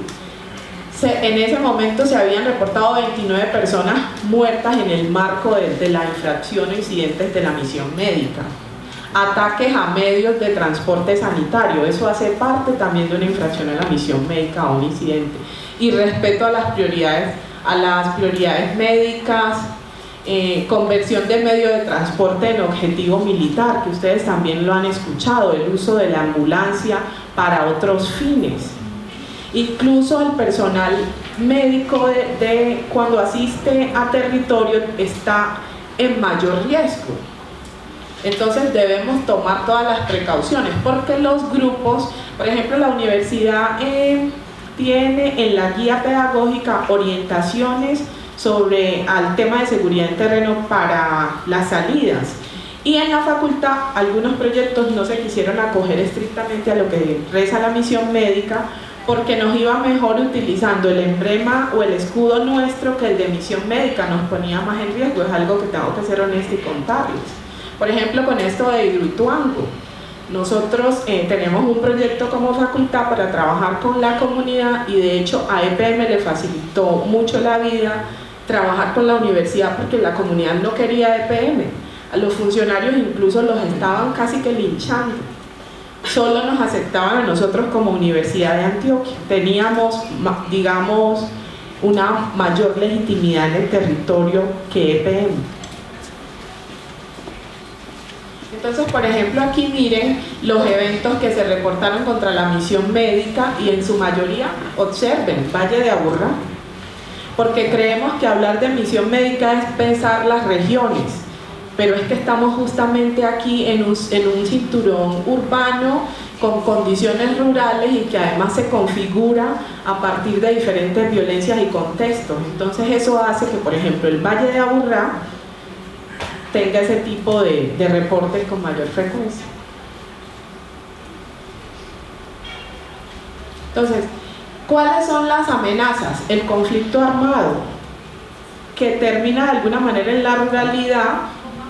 En ese momento se habían reportado 29 personas muertas en el marco de la infracción o incidentes de la misión médica. Ataques a medios de transporte sanitario, eso hace parte también de una infracción a la misión médica o un incidente. Y respeto a las prioridades médicas, conversión de medio de transporte en objetivo militar, que ustedes también lo han escuchado, el uso de la ambulancia para otros fines. Incluso el personal médico cuando asiste a territorio está en mayor riesgo. Entonces debemos tomar todas las precauciones, porque los grupos, por ejemplo, la universidad tiene en la guía pedagógica orientaciones sobre el tema de seguridad en terreno para las salidas. Y en la facultad algunos proyectos no se quisieron acoger estrictamente a lo que reza la misión médica, porque nos iba mejor utilizando el emblema o el escudo nuestro que el de misión médica, nos ponía más en riesgo. Es algo que tengo que ser honesta y contarles. Por ejemplo, con esto de Hidroituango, nosotros tenemos un proyecto como facultad para trabajar con la comunidad, y de hecho a EPM le facilitó mucho la vida trabajar con la universidad, porque la comunidad no quería EPM. A los funcionarios incluso los estaban casi que linchando. Solo nos aceptaban a nosotros como Universidad de Antioquia. Teníamos, digamos, una mayor legitimidad en el territorio que EPM. Entonces, por ejemplo, aquí miren los eventos que se reportaron contra la misión médica, y en su mayoría, observen, Valle de Aburrá, porque creemos que hablar de misión médica es pensar las regiones, pero es que estamos justamente aquí en un cinturón urbano con condiciones rurales y que además se configura a partir de diferentes violencias y contextos. Entonces eso hace que, por ejemplo, el Valle de Aburrá tenga ese tipo de reportes con mayor frecuencia. Entonces, ¿cuáles son las amenazas? El conflicto armado, que termina de alguna manera en la ruralidad,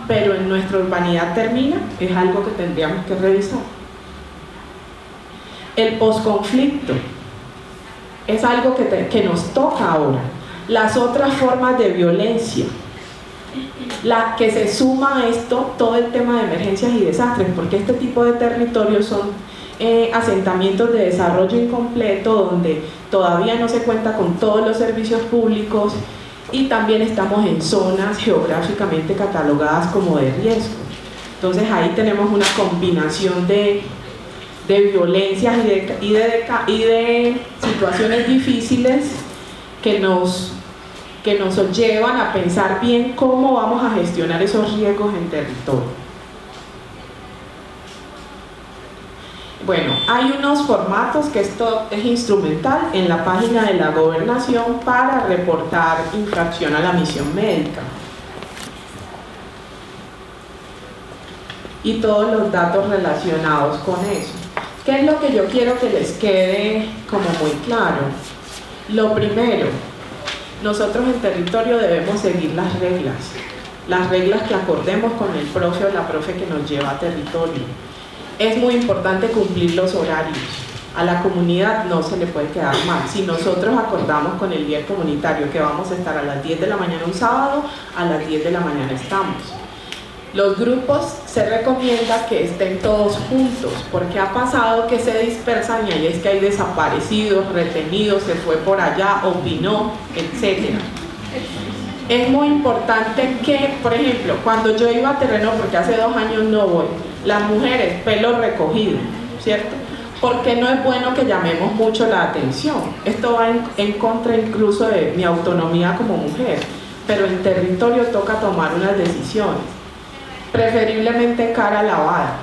pero en nuestra urbanidad termina, es algo que tendríamos que revisar. El posconflicto es algo que nos toca ahora. Las otras formas de violencia, la que se suma a esto todo el tema de emergencias y desastres, porque este tipo de territorios son asentamientos de desarrollo incompleto, donde todavía no se cuenta con todos los servicios públicos, y también estamos en zonas geográficamente catalogadas como de riesgo. Entonces ahí tenemos una combinación de violencias y de situaciones difíciles que nos llevan a pensar bien cómo vamos a gestionar esos riesgos en territorio. Bueno, hay unos formatos que esto es instrumental en la página de la gobernación para reportar infracción a la misión médica. Y todos los datos relacionados con eso. ¿Qué es lo que yo quiero que les quede como muy claro? Lo primero, nosotros en territorio debemos seguir las reglas que acordemos con el profe o la profe que nos lleva a territorio. Es muy importante cumplir los horarios. A la comunidad no se le puede quedar mal. Si nosotros acordamos con el líder comunitario que vamos a estar a las 10 de la mañana un sábado, a las 10 de la mañana estamos. Los grupos se recomienda que estén todos juntos, porque ha pasado que se dispersan y ahí es que hay desaparecidos, retenidos, se fue por allá, opinó, etc. Es muy importante que, por ejemplo, cuando yo iba a terreno, porque hace 2 años no voy, las mujeres, pelo recogido, ¿cierto? porque no es bueno que llamemos mucho la atención. Esto va en contra incluso de mi autonomía como mujer, pero en territorio toca tomar unas decisiones, preferiblemente cara lavada,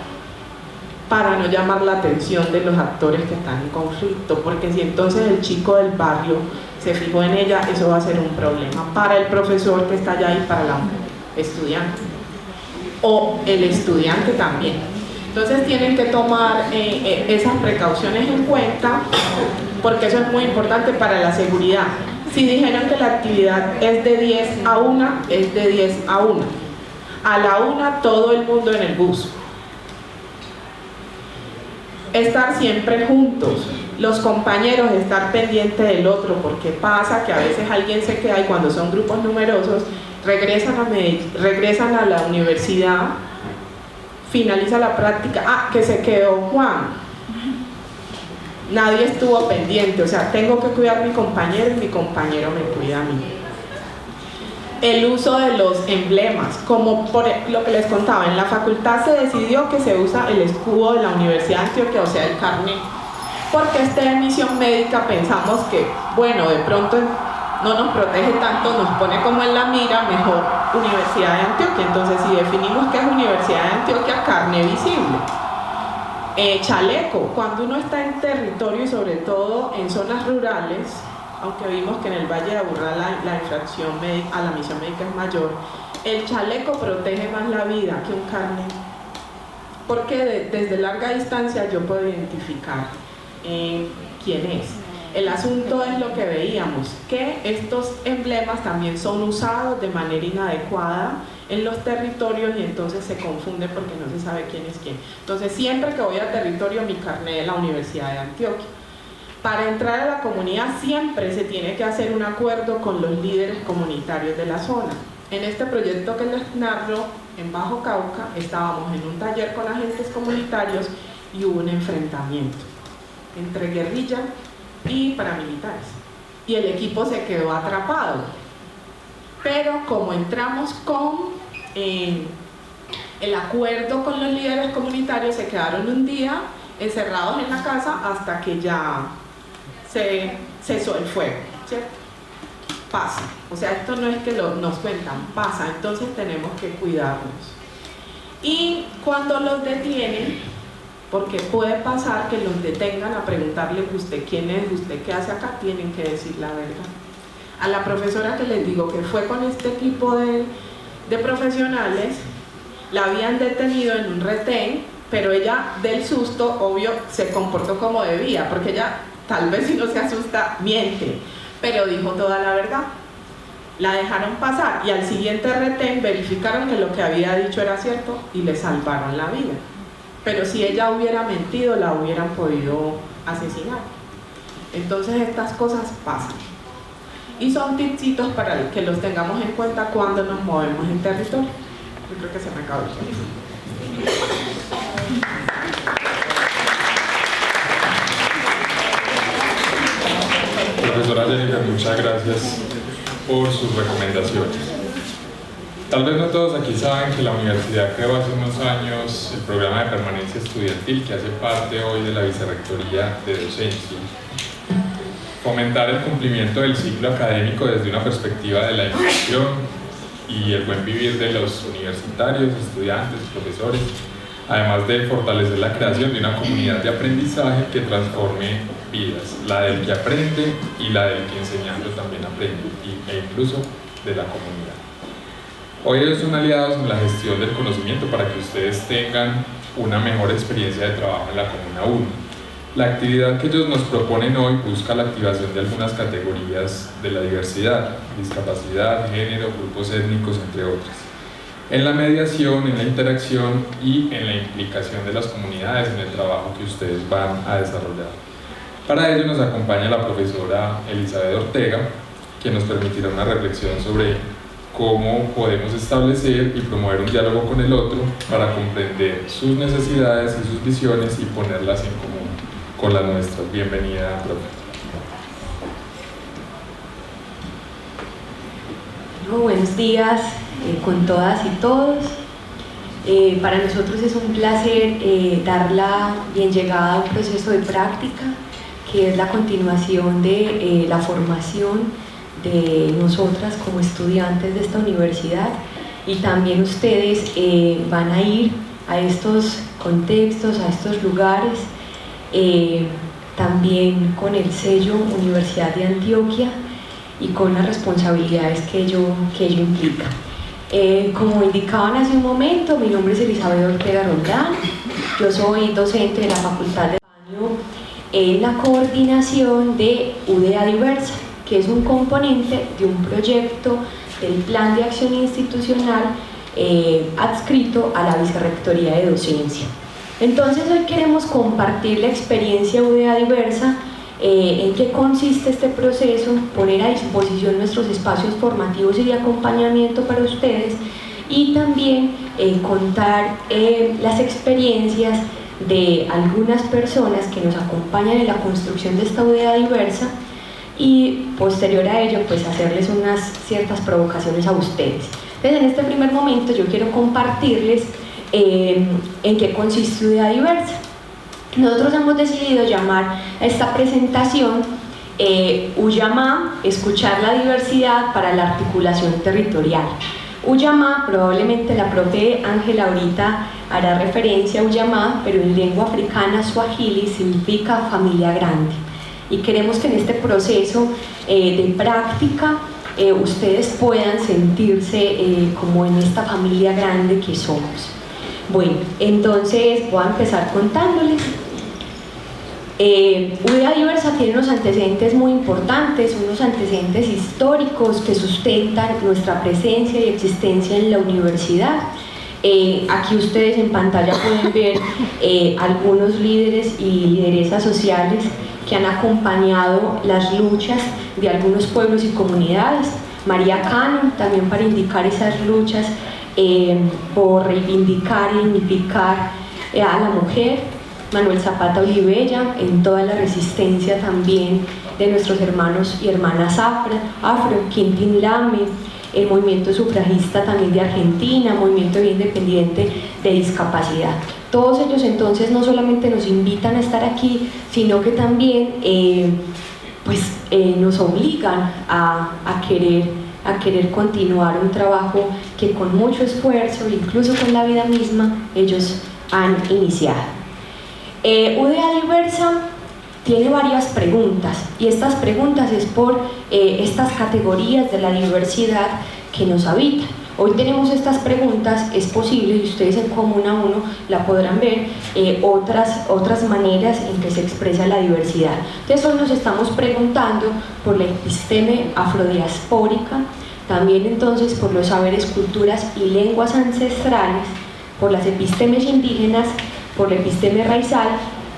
para no llamar la atención de los actores que están en conflicto, porque si entonces el chico del barrio se fijó en ella, eso va a ser un problema para el profesor que está allá y para la estudiante, o el estudiante también. Entonces tienen que tomar esas precauciones en cuenta, porque eso es muy importante para la seguridad. Si dijeron que la actividad es de 10 a 1, es de 10 a 1. A la 1 todo el mundo en el bus. Estar siempre juntos, los compañeros estar pendiente del otro, porque pasa que a veces alguien se queda y cuando son grupos numerosos regresan a la universidad, finaliza la práctica, que se quedó Juan, nadie estuvo pendiente, o sea, tengo que cuidar a mi compañero y mi compañero me cuida a mí. El uso de los emblemas, como por lo que les contaba, en la facultad se decidió que se usa el escudo de la Universidad de Antioquia, o sea, el carnet, porque de misión médica pensamos que, bueno, de pronto no nos protege tanto, nos pone como en la mira, mejor Universidad de Antioquia. Entonces, si definimos que es Universidad de Antioquia, carnet visible. Chaleco, cuando uno está en territorio y sobre todo en zonas rurales, aunque vimos que en el Valle de Aburrá la infracción a la misión médica es mayor, el chaleco protege más la vida que un carnet, porque desde larga distancia yo puedo identificar quién es. El asunto es lo que veíamos, que estos emblemas también son usados de manera inadecuada en los territorios y entonces se confunde porque no se sabe quién es quién. Entonces siempre que voy a territorio, mi carnet de la Universidad de Antioquia. Para entrar a la comunidad siempre se tiene que hacer un acuerdo con los líderes comunitarios de la zona. En este proyecto que les narro, en Bajo Cauca, estábamos en un taller con agentes comunitarios y hubo un enfrentamiento entre guerrilla y paramilitares. Y el equipo se quedó atrapado. Pero como entramos con el acuerdo con los líderes comunitarios, se quedaron un día encerrados en la casa hasta que ya se cesó el fuego, ¿cierto? Pasa, o sea, esto no es que nos cuentan, pasa, entonces tenemos que cuidarnos. Y cuando los detienen, porque puede pasar que los detengan a preguntarle usted quién es, usted qué hace acá, tienen que decir la verdad. A la profesora que les digo que fue con este equipo de profesionales, la habían detenido en un retén, pero ella del susto, obvio, se comportó como debía, porque ella tal vez si no se asusta, miente, pero dijo toda la verdad. La dejaron pasar y al siguiente retén verificaron que lo que había dicho era cierto y le salvaron la vida. Pero si ella hubiera mentido, la hubieran podido asesinar. Entonces estas cosas pasan. Y son tipsitos para que los tengamos en cuenta cuando nos movemos en territorio. Yo creo que se me acabó el tiempo. Profesora Jennifer, muchas gracias por sus recomendaciones. Tal vez no todos aquí saben que la universidad creó hace unos años el programa de permanencia estudiantil que hace parte hoy de la Vicerrectoría de Docencia. Fomentar el cumplimiento del ciclo académico desde una perspectiva de la inclusión y el buen vivir de los universitarios, estudiantes, profesores, además de fortalecer la creación de una comunidad de aprendizaje que transforme vidas, la del que aprende y la del que enseñando también aprende, e incluso de la comunidad. Hoy ellos son aliados en la gestión del conocimiento para que ustedes tengan una mejor experiencia de trabajo en la Comuna 1. La actividad que ellos nos proponen hoy busca la activación de algunas categorías de la diversidad, discapacidad, género, grupos étnicos, entre otras, en la mediación, en la interacción y en la implicación de las comunidades en el trabajo que ustedes van a desarrollar. Para ello nos acompaña la profesora Elizabeth Ortega, que nos permitirá una reflexión sobre cómo podemos establecer y promover un diálogo con el otro para comprender sus necesidades y sus visiones y ponerlas en común con las nuestras. Bienvenida, profe. Buenos días con todas y todos. Para nosotros es un placer dar la bien llegada a un proceso de práctica que es la continuación de la formación de nosotras como estudiantes de esta universidad, y también ustedes van a ir a estos contextos, a estos lugares, también con el sello Universidad de Antioquia y con las responsabilidades que ello implica. Como indicaban hace un momento, mi nombre es Elizabeth Ortega Roldán, yo soy docente de la Facultad de Baño en la coordinación de UDA Diversa, que es un componente de un proyecto del Plan de Acción Institucional adscrito a la Vicerrectoría de Docencia. Entonces hoy queremos compartir la experiencia UDA Diversa, en qué consiste este proceso, poner a disposición nuestros espacios formativos y de acompañamiento para ustedes, y también contar las experiencias de algunas personas que nos acompañan en la construcción de esta UDA Diversa, y posterior a ello pues hacerles unas ciertas provocaciones a ustedes. Entonces en este primer momento yo quiero compartirles en qué consiste UDA Diversa. Nosotros hemos decidido llamar a esta presentación Ullama, escuchar la diversidad para la articulación territorial. Ullama, probablemente la profe Ángela ahorita hará referencia a Ullama, pero en lengua africana swahili significa familia grande. Y queremos que en este proceso de práctica ustedes puedan sentirse como en esta familia grande que somos. Bueno, entonces voy a empezar contándoles. UDA Diversa tiene unos antecedentes muy importantes, unos antecedentes históricos que sustentan nuestra presencia y existencia en la universidad. Aquí ustedes en pantalla pueden ver algunos líderes y lideresas sociales que han acompañado las luchas de algunos pueblos y comunidades. María Cano, también para indicar esas luchas por reivindicar y dignificar a la mujer. Manuel Zapata Olivella, en toda la resistencia también de nuestros hermanos y hermanas afro, Quintín Lame, el movimiento sufragista también de Argentina, movimiento de vida independiente de discapacidad. Todos ellos entonces no solamente nos invitan a estar aquí, sino que también nos obligan a querer continuar un trabajo que con mucho esfuerzo, incluso con la vida misma, ellos han iniciado. UDA Diversa tiene varias preguntas, y estas preguntas es por estas categorías de la diversidad que nos habitan. Hoy tenemos estas preguntas, es posible, y ustedes en Común a Uno la podrán ver, otras maneras en que se expresa la diversidad. Entonces hoy nos estamos preguntando por la episteme afrodiaspórica, también entonces por los saberes, culturas y lenguas ancestrales, por las epistemes indígenas, por la episteme raizal,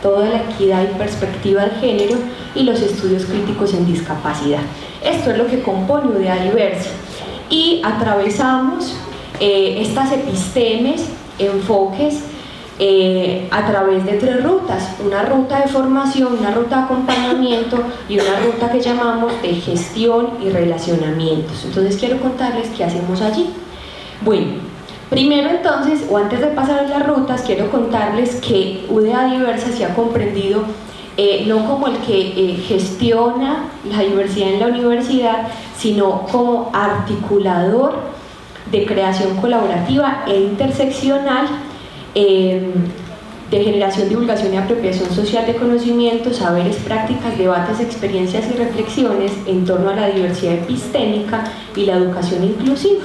toda la equidad y perspectiva de género, y los estudios críticos en discapacidad. Esto es lo que compone UDA Diversa, y atravesamos estas epistemes, enfoques, a través de 3 rutas: una ruta de formación, una ruta de acompañamiento y una ruta que llamamos de gestión y relacionamientos. Entonces quiero contarles qué hacemos allí. Bueno, primero entonces, o antes de pasar a las rutas, quiero contarles que UDA Diversa se ha comprendido no como el que gestiona la diversidad en la universidad, sino como articulador de creación colaborativa e interseccional, de generación, divulgación y apropiación social de conocimientos, saberes, prácticas, debates, experiencias y reflexiones en torno a la diversidad epistémica y la educación inclusiva.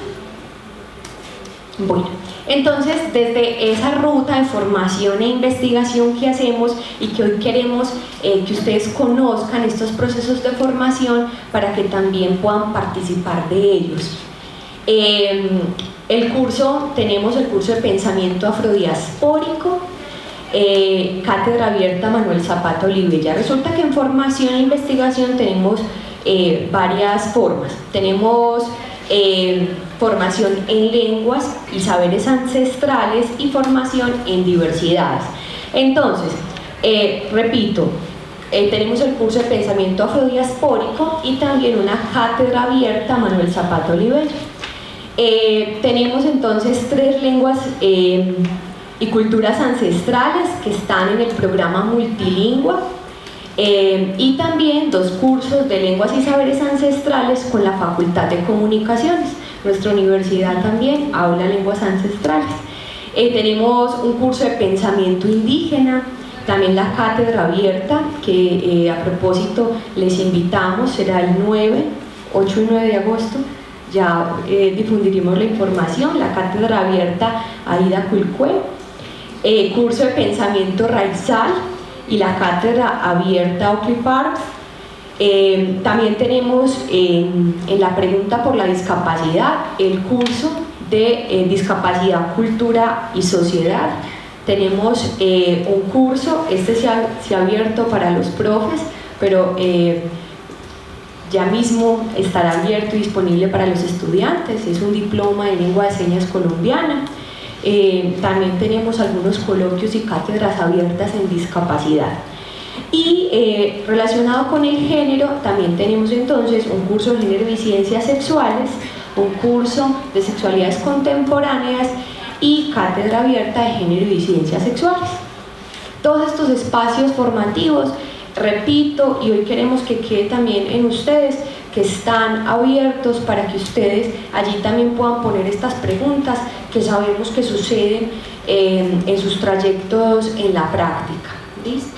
Bueno, entonces desde esa ruta de formación e investigación que hacemos, y que hoy queremos que ustedes conozcan estos procesos de formación para que también puedan participar de ellos. Tenemos el curso de pensamiento afrodiaspórico, cátedra abierta Manuel Zapata Olivella. Resulta que en formación e investigación tenemos varias formas. Tenemos formación en lenguas y saberes ancestrales, y formación en diversidades. Entonces, repito, tenemos el curso de pensamiento afrodiaspórico y también una cátedra abierta Manuel Zapata Olivella. Tenemos entonces 3 lenguas y culturas ancestrales que están en el programa multilingüe, y también 2 cursos de lenguas y saberes ancestrales con la Facultad de Comunicaciones. Nuestra universidad también habla lenguas ancestrales. Tenemos un curso de pensamiento indígena, también la cátedra abierta, que a propósito les invitamos, será el 8 y 9 de agosto, ya difundiremos la información, la cátedra abierta Aida Culcué, curso de pensamiento raizal y la cátedra abierta Oakley Parks. También tenemos en la pregunta por la discapacidad el curso de discapacidad, cultura y sociedad. Tenemos un curso, este se ha abierto para los profes, pero ya mismo estará abierto y disponible para los estudiantes. Es un diploma de lengua de señas colombiana. También tenemos algunos coloquios y cátedras abiertas en discapacidad. Y relacionado con el género, también tenemos entonces un curso de género y ciencias sexuales, un curso de sexualidades contemporáneas y cátedra abierta de género y ciencias sexuales. Todos estos espacios formativos, repito, y hoy queremos que quede también en ustedes, que están abiertos para que ustedes allí también puedan poner estas preguntas que sabemos que suceden en sus trayectos en la práctica. ¿Listo?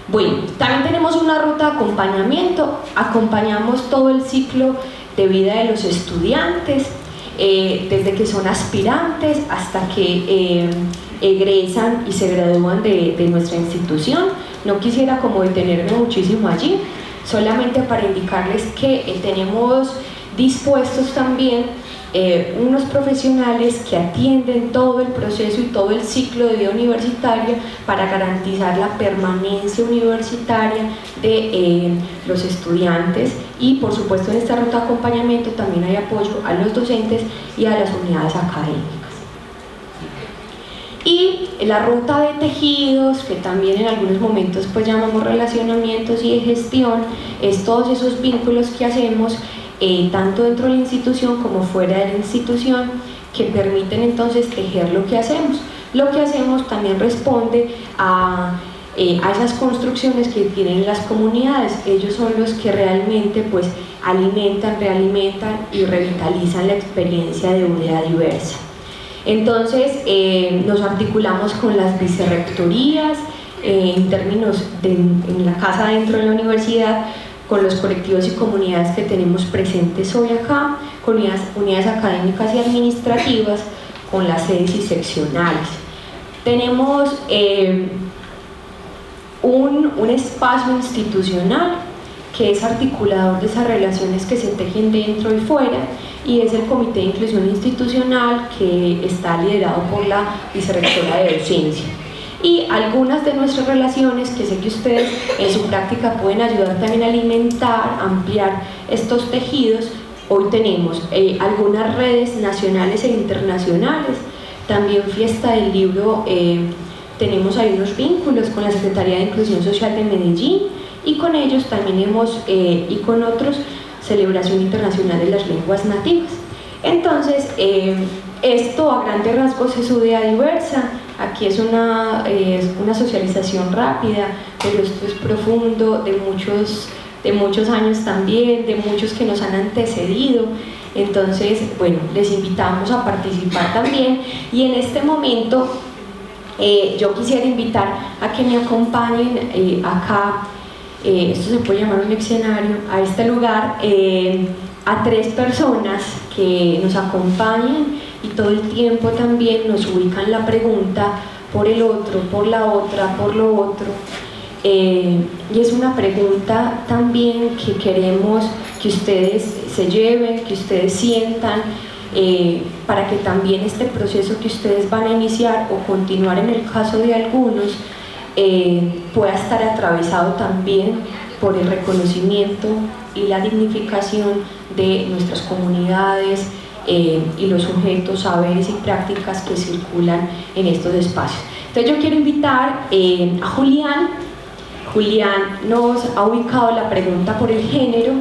Bueno, también tenemos una ruta de acompañamiento, acompañamos todo el ciclo de vida de los estudiantes, desde que son aspirantes hasta que egresan y se gradúan de nuestra institución. No quisiera como detenerme muchísimo allí, solamente para indicarles que tenemos dispuestos también unos profesionales que atienden todo el proceso y todo el ciclo de vida universitaria para garantizar la permanencia universitaria de los estudiantes, y por supuesto en esta ruta de acompañamiento también hay apoyo a los docentes y a las unidades académicas. Y la ruta de tejidos, que también en algunos momentos pues llamamos relacionamientos y de gestión, es todos esos vínculos que hacemos tanto dentro de la institución como fuera de la institución, que permiten entonces tejer lo que hacemos. Lo que hacemos también responde a esas construcciones que tienen las comunidades. Ellos son los que realmente pues alimentan, realimentan y revitalizan la experiencia de unidad diversa. Entonces nos articulamos con las vicerrectorías en términos en la casa dentro de la universidad, con los colectivos y comunidades que tenemos presentes hoy acá, con unidades académicas y administrativas, con las sedes y seccionales. Tenemos un espacio institucional que es articulador de esas relaciones que se tejen dentro y fuera, y es el Comité de Inclusión Institucional, que está liderado por la vicerrectora de docencia. Y algunas de nuestras relaciones, que sé que ustedes en su práctica pueden ayudar también a alimentar, ampliar estos tejidos. Hoy tenemos algunas redes nacionales e internacionales, también Fiesta del Libro, tenemos ahí unos vínculos con la Secretaría de Inclusión Social de Medellín, y con ellos también hemos, y con otros, Celebración Internacional de las Lenguas Nativas. Entonces, esto a grandes rasgos es UDA Diversa. Aquí es una socialización rápida, pero esto es profundo, de muchos años también, de muchos que nos han antecedido. Entonces, bueno, les invitamos a participar también, y en este momento yo quisiera invitar a que me acompañen acá, esto se puede llamar un escenario, a este lugar, a 3 personas que nos acompañan y todo el tiempo también nos ubican la pregunta por el otro, por la otra, por lo otro. Y es una pregunta también que queremos que ustedes se lleven, que ustedes sientan, para que también este proceso que ustedes van a iniciar o continuar en el caso de algunos pueda estar atravesado también por el reconocimiento y la dignificación de nuestras comunidades y los sujetos, saberes y prácticas que circulan en estos espacios. Entonces yo quiero invitar a Julián. Julián nos ha ubicado la pregunta por el género,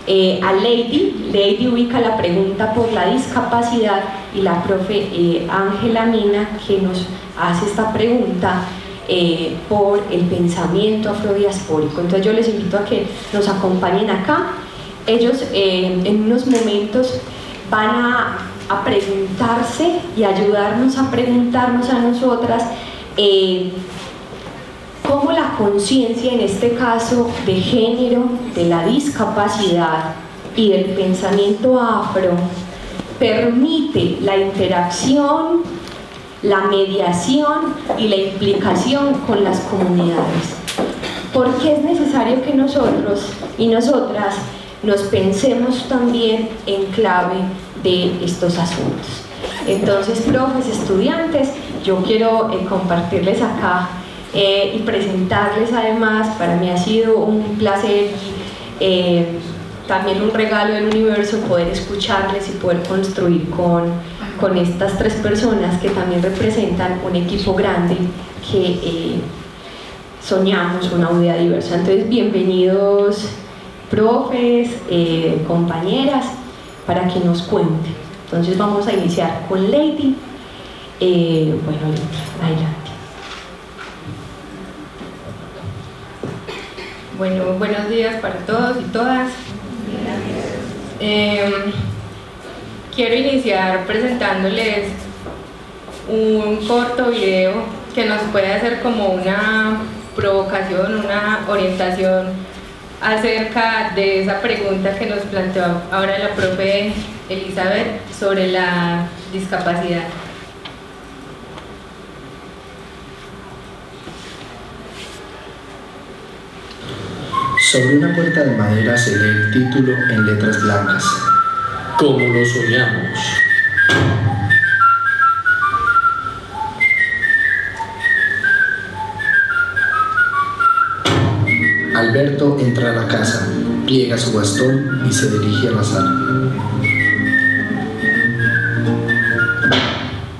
a Lady ubica la pregunta por la discapacidad y la profe Ángela Mina, que nos hace esta pregunta por el pensamiento afrodiaspórico. Entonces yo les invito a que nos acompañen acá. Ellos en unos momentos van a preguntarse y ayudarnos a preguntarnos a nosotras cómo la conciencia, en este caso de género, de la discapacidad y del pensamiento afro, permite la interacción, la mediación y la implicación con las comunidades. Porque es necesario que nosotros y nosotras nos pensemos también en clave de estos asuntos. Entonces, profes, estudiantes, yo quiero compartirles acá y presentarles, además, para mí ha sido un placer, también un regalo del universo, poder escucharles y poder construir con estas tres personas que también representan un equipo grande que soñamos una UDA diversa. Entonces, bienvenidos, profes, compañeras, para que nos cuenten. Entonces vamos a iniciar con Lady. Bueno, Lady, adelante. Bueno, buenos días para todos y todas. Quiero iniciar presentándoles un corto video que nos puede hacer como una provocación, una orientación acerca de esa pregunta que nos planteó ahora la profe Elizabeth sobre la discapacidad. Sobre una puerta de madera se lee el título en letras blancas: Como lo soñamos. Alberto entra a la casa, pliega su bastón y se dirige a la sala.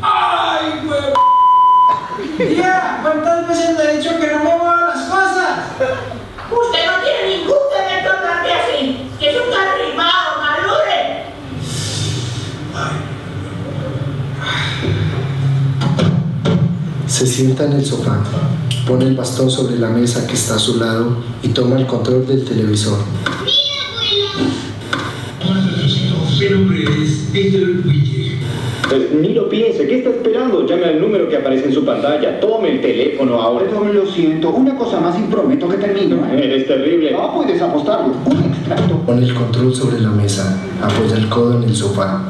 ¡Ay, güey! ¡Ya! ¿Cuántas veces le he dicho que no me muevan las cosas? Usted no tiene ningún derecho a tratarme así, que es un arrimado, malure. Se sienta en el sofá, pone el bastón sobre la mesa que está a su lado y toma el control del televisor. Mi nombre es Peter Williams. Ni lo piense, ¿qué está esperando? Llame al número que aparece en su pantalla. Tome el teléfono ahora. Perdón, lo siento. Una cosa más y prometo que termino. Eres terrible. No puedes apostarlo. Un extracto. Pone el control sobre la mesa, apoya el codo en el sofá.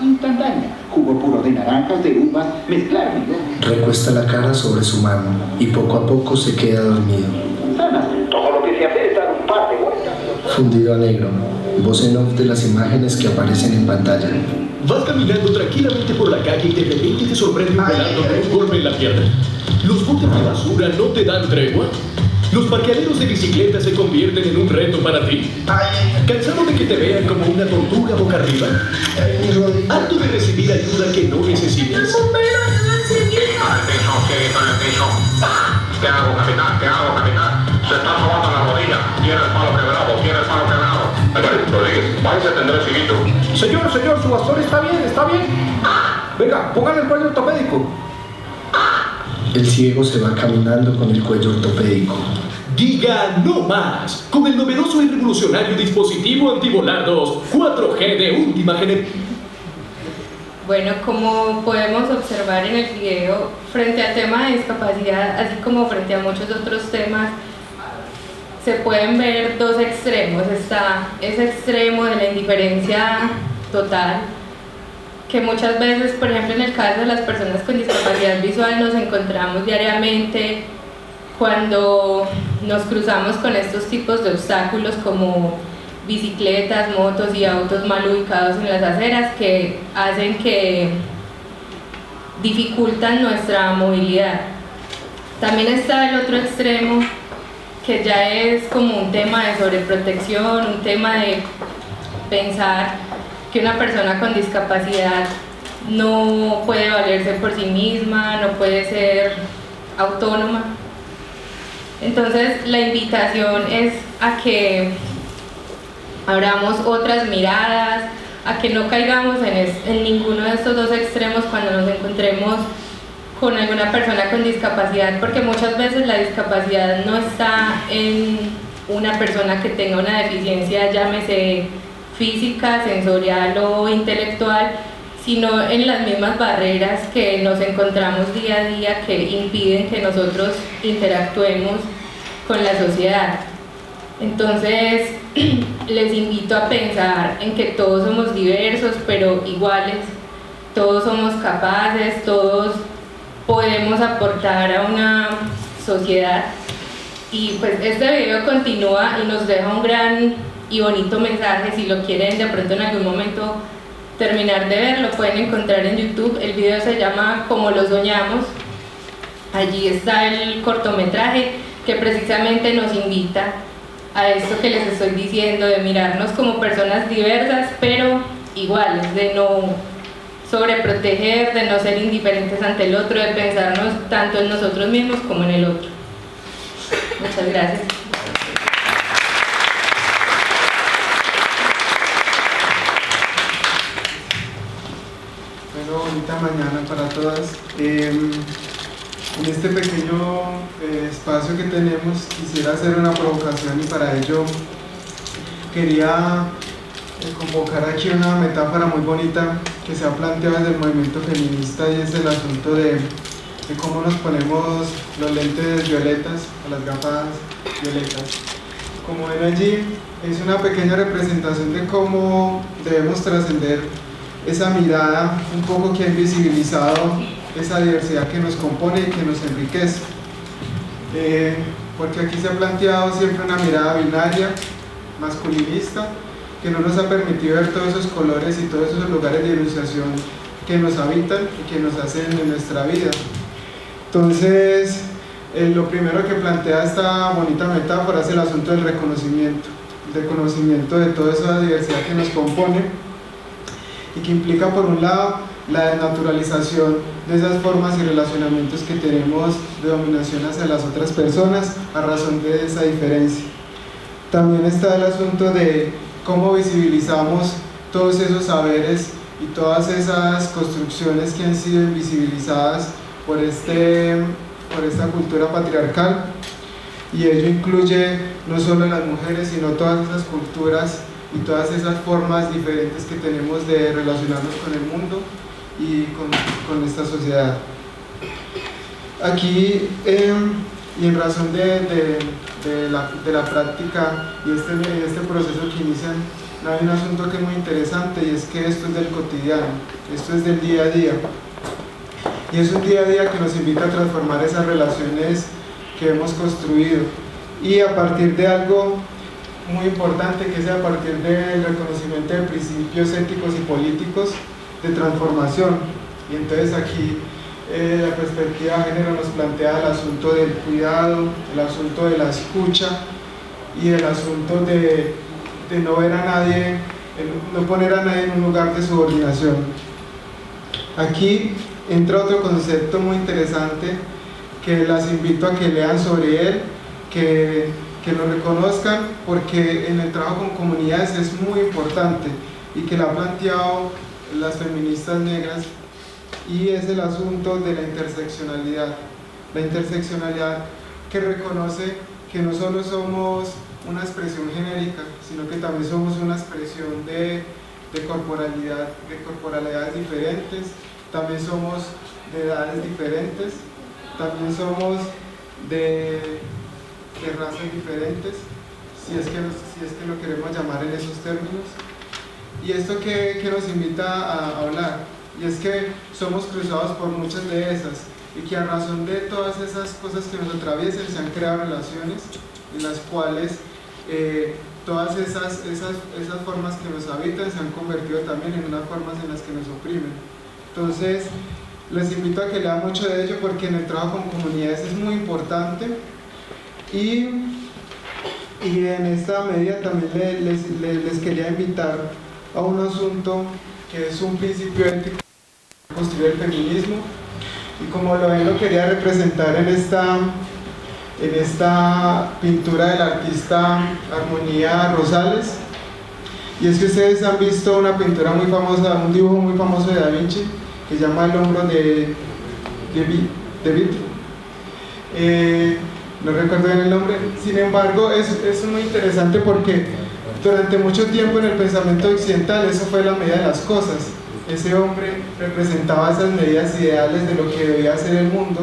Instantánea. Jugo puro de naranjas, de uvas, mezclar. Recuesta la cara sobre su mano y poco a poco se queda dormido. Todo lo que se hace es dar un par de vueltas. Fundido a negro, voz en off de las imágenes que aparecen en pantalla. Vas caminando tranquilamente por la calle y de repente te sorprende un volando con un golpe en la pierna. Los botes de basura no te dan tregua. Los parqueaderos de bicicleta se convierten en un reto para ti. ¿Cansado de que te vean como una tortuga boca arriba? ¿Harto de recibir ayuda que no necesitas? ¿Qué hago, capitán? ¿Qué hago, capitán? Se está sobando la rodilla. Tiene el palo quebrado, tiene el palo quebrado. Rodríguez, váyase a atender al civito. Señor, su bastón está bien, está bien. Venga, póngale el cuello ortopédico. El ciego se va caminando con el cuello ortopédico. Diga no más con el novedoso y revolucionario dispositivo antivolardos 4G de última generación. Bueno, como podemos observar en el video, frente al tema de discapacidad, así como frente a muchos otros temas, se pueden ver dos extremos. Está ese extremo de la indiferencia total, que muchas veces, por ejemplo, en el caso de las personas con discapacidad visual, nos encontramos diariamente cuando nos cruzamos con estos tipos de obstáculos como bicicletas, motos y autos mal ubicados en las aceras, que hacen que dificultan nuestra movilidad. También está el otro extremo, que ya es como un tema de sobreprotección, un tema de pensar que una persona con discapacidad no puede valerse por sí misma, no puede ser autónoma. Entonces la invitación es a que abramos otras miradas, a que no caigamos en ninguno de estos dos extremos cuando nos encontremos con alguna persona con discapacidad, porque muchas veces la discapacidad no está en una persona que tenga una deficiencia, llámese física, sensorial o intelectual, sino en las mismas barreras que nos encontramos día a día que impiden que nosotros interactuemos con la sociedad. Entonces, les invito a pensar en que todos somos diversos, pero iguales, todos somos capaces, todos podemos aportar a una sociedad. Y pues este video continúa y nos deja un gran y bonito mensaje. Si lo quieren de pronto en algún momento terminar de ver, lo pueden encontrar en YouTube. El video se llama Como lo soñamos. Allí está el cortometraje que precisamente nos invita a esto que les estoy diciendo, de mirarnos como personas diversas pero iguales, de no sobreproteger, de no ser indiferentes ante el otro, de pensarnos tanto en nosotros mismos como en el otro. Muchas gracias. Bueno, bonita mañana para todas. En este pequeño espacio que tenemos quisiera hacer una provocación, y para ello quería convocar aquí una metáfora muy bonita que se ha planteado desde el movimiento feminista, y es el asunto de cómo nos ponemos los lentes violetas o las gafas violetas. Como ven allí, es una pequeña representación de cómo debemos trascender esa mirada un poco que ha invisibilizado esa diversidad que nos compone y que nos enriquece, porque aquí se ha planteado siempre una mirada binaria, masculinista, que no nos ha permitido ver todos esos colores y todos esos lugares de ilustración que nos habitan y que nos hacen en nuestra vida. Entonces, lo primero que plantea esta bonita metáfora es el asunto del reconocimiento de toda esa diversidad que nos compone, y que implica, por un lado, la desnaturalización de esas formas y relacionamientos que tenemos de dominación hacia las otras personas a razón de esa diferencia. También está el asunto de cómo visibilizamos todos esos saberes y todas esas construcciones que han sido invisibilizadas por esta cultura patriarcal, y ello incluye no solo a las mujeres, sino todas esas culturas y todas esas formas diferentes que tenemos de relacionarnos con el mundo y con esta sociedad. Aquí, y en razón de la práctica y este proceso que inician, hay un asunto que es muy interesante, y es que esto es del cotidiano, esto es del día a día, y es un día a día que nos invita a transformar esas relaciones que hemos construido, y a partir de algo muy importante, que es a partir del reconocimiento de principios éticos y políticos de transformación. Y entonces aquí la perspectiva de género nos plantea el asunto del cuidado, el asunto de la escucha y el asunto de no ver a nadie, no poner a nadie en un lugar de subordinación. Aquí entra otro concepto muy interesante que las invito a que lean sobre él, que lo reconozcan, porque en el trabajo con comunidades es muy importante y que lo han planteado las feministas negras, y es el asunto de la interseccionalidad que reconoce que no solo somos una expresión genérica, sino que también somos una expresión de corporalidades diferentes, también somos de edades diferentes, también somos de razas diferentes, si es que lo queremos llamar en esos términos. Y esto que nos invita a hablar, y es que somos cruzados por muchas de esas, y que a razón de todas esas cosas que nos atraviesan se han creado relaciones en las cuales todas esas formas que nos habitan se han convertido también en unas formas en las que nos oprimen. Entonces les invito a que lean mucho de ello, porque en el trabajo con comunidades es muy importante. Y en esta medida también les quería invitar a un asunto que es un principio ético de construir el feminismo, y como lo ven, lo quería representar en esta pintura del artista Armonía Rosales, y es que ustedes han visto una pintura muy famosa, un dibujo muy famoso de Da Vinci, que se llama El hombro de Vitro. No recuerdo bien el nombre. Sin embargo, es muy interesante porque durante mucho tiempo en el pensamiento occidental eso fue la medida de las cosas. Ese hombre representaba esas medidas ideales de lo que debía ser el mundo,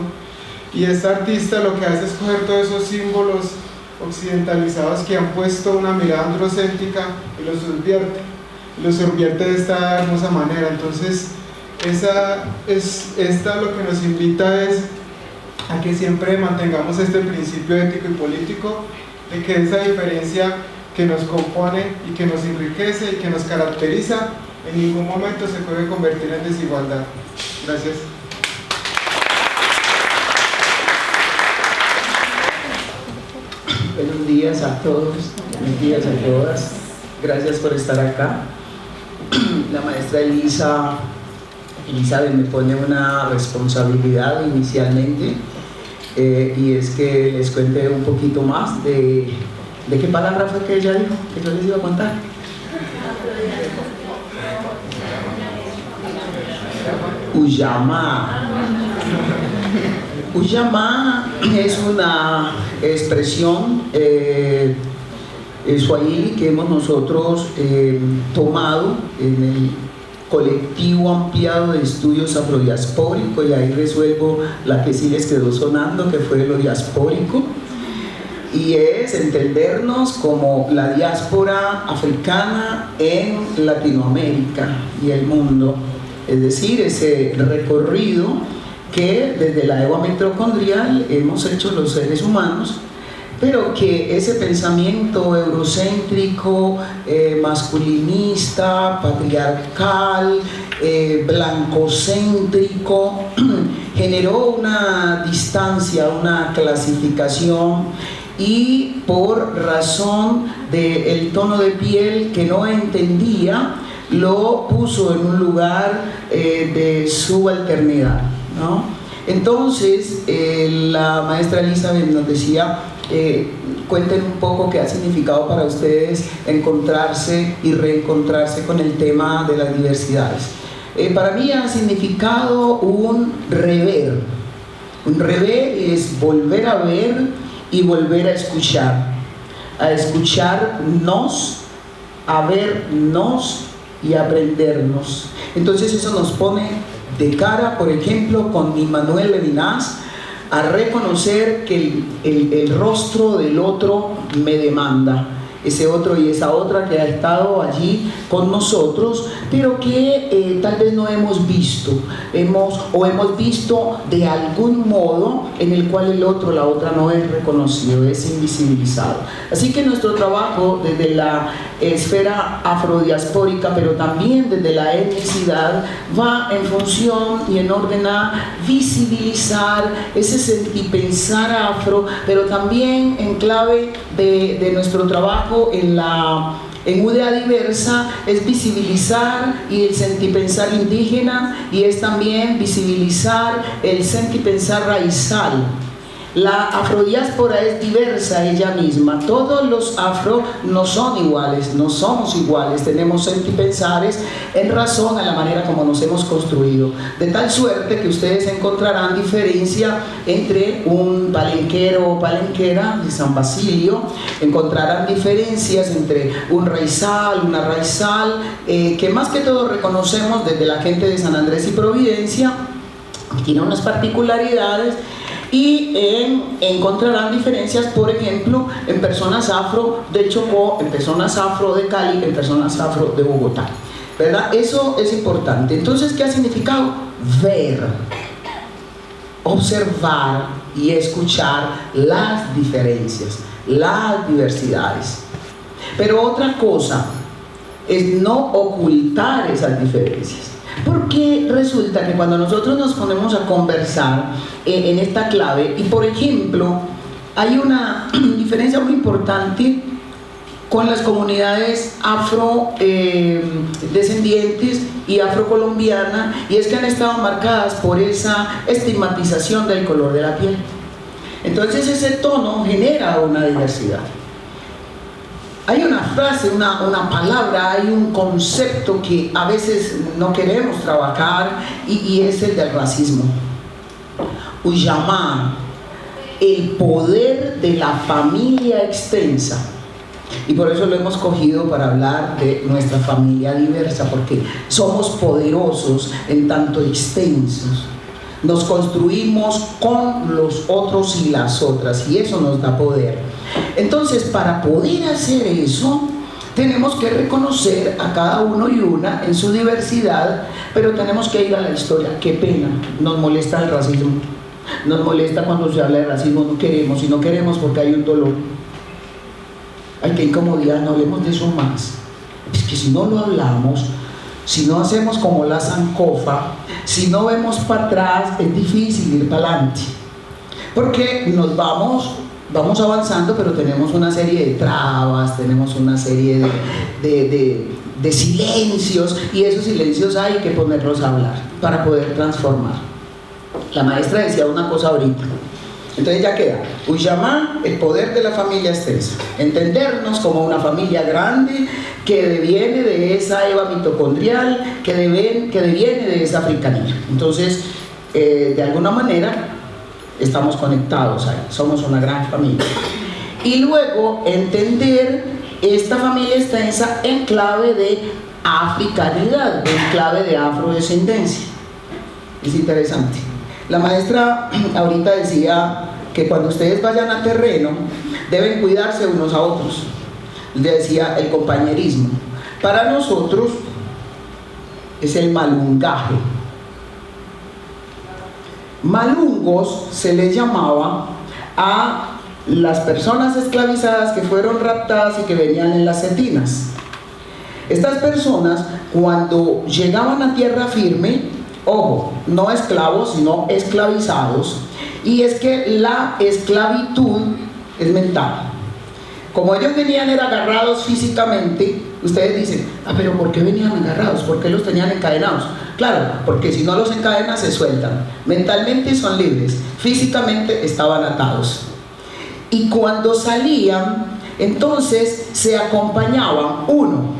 y este artista lo que hace es coger todos esos símbolos occidentalizados que han puesto una mirada androcéntrica y los subvierte de esta hermosa manera. Entonces esta lo que nos invita es a que siempre mantengamos este principio ético y político, de que esa diferencia que nos compone y que nos enriquece y que nos caracteriza en ningún momento se puede convertir en desigualdad. Gracias. Buenos días a todos, buenos días a todas. Gracias por estar acá. La maestra Elizabeth me pone una responsabilidad inicialmente, y es que les cuente un poquito más de qué palabra fue que ella dijo, que yo les iba a contar. Ujamaa. Ujamaa es una expresión swahili que hemos nosotros tomado en el colectivo ampliado de estudios afrodiaspóricos, y ahí resuelvo la que sí les quedó sonando, que fue lo diaspórico, y es entendernos como la diáspora africana en Latinoamérica y el mundo, es decir, ese recorrido que desde la ego mitocondrial hemos hecho los seres humanos, pero que ese pensamiento eurocéntrico, masculinista, patriarcal, blancocéntrico, generó una distancia, una clasificación, y por razón del tono de piel que no entendía, lo puso en un lugar de subalternidad, ¿no? Entonces la maestra Elizabeth nos decía, cuenten un poco qué ha significado para ustedes encontrarse y reencontrarse con el tema de las diversidades. Para mí ha significado un rever. Un rever es volver a ver y volver a escucharnos, a vernos y aprendernos. Entonces eso nos pone de cara, por ejemplo, con Immanuel Levinas, a reconocer que el rostro del otro me demanda, ese otro y esa otra que ha estado allí con nosotros, pero que tal vez no hemos visto, hemos visto de algún modo en el cual el otro, la otra no es reconocido, es invisibilizado. Así que nuestro trabajo desde la esfera afrodiaspórica, pero también desde la etnicidad, va en función y en orden a visibilizar ese sentipensar afro, pero también en clave de nuestro trabajo en UDA Diversa, es visibilizar y el sentipensar indígena, y es también visibilizar el sentipensar raizal. La afrodiáspora es diversa ella misma. Todos los afro no son iguales, no somos iguales, tenemos sentipensares en razón a la manera como nos hemos construido, de tal suerte que ustedes encontrarán diferencia entre un palenquero o palenquera de San Basilio, encontrarán diferencias entre un raizal, una raizal, que más que todo reconocemos desde la gente de San Andrés y Providencia, que tiene unas particularidades. Y encontrarán diferencias, por ejemplo, en personas afro de Chocó, en personas afro de Cali, en personas afro de Bogotá, ¿verdad? Eso es importante. Entonces, ¿qué ha significado? Ver, observar y escuchar las diferencias, las diversidades. Pero otra cosa es no ocultar esas diferencias. Porque resulta que cuando nosotros nos ponemos a conversar en esta clave, y por ejemplo, hay una diferencia muy importante con las comunidades afrodescendientes y afrocolombianas, y es que han estado marcadas por esa estigmatización del color de la piel. Entonces ese tono genera una diversidad. Hay una frase, una palabra, hay un concepto que a veces no queremos trabajar y es el del racismo. Ujamaa, el poder de la familia extensa. Y por eso lo hemos cogido para hablar de nuestra familia diversa, porque somos poderosos en tanto extensos. Nos construimos con los otros y las otras, y eso nos da poder. Entonces, para poder hacer eso, tenemos que reconocer a cada uno y una en su diversidad, pero tenemos que ir a la historia. Qué pena, nos molesta el racismo, nos molesta cuando se habla de racismo, no queremos, y no queremos porque hay un dolor. Ay, qué incomodidad, no hablemos de eso más. Es que si no lo hablamos, si no hacemos como la sancofa, si no vemos para atrás, es difícil ir para adelante. Porque nos vamos avanzando, pero tenemos una serie de trabas, tenemos una serie de silencios, y esos silencios hay que ponerlos a hablar para poder transformar. La maestra decía una cosa ahorita. Entonces ya queda, Ujamaa, el poder de la familia extensa, entendernos como una familia grande que deviene de esa Eva mitocondrial, que deviene de esa africanía. Entonces, de alguna manera, estamos conectados ahí, somos una gran familia. Y luego, entender esta familia extensa en clave de africanidad, en clave de afrodescendencia. Es interesante. La maestra ahorita decía que cuando ustedes vayan a terreno deben cuidarse unos a otros. Decía el compañerismo. Para nosotros es el malungaje. Malungos se les llamaba a las personas esclavizadas que fueron raptadas y que venían en las setinas. Estas personas, cuando llegaban a tierra firme, ojo, no esclavos, sino esclavizados, y es que la esclavitud es mental. Como ellos venían agarrados físicamente, ustedes dicen, pero ¿por qué venían agarrados? ¿Por qué los tenían encadenados? Claro, porque si no los encadenan se sueltan. Mentalmente son libres, físicamente estaban atados. Y cuando salían, entonces se acompañaban, uno,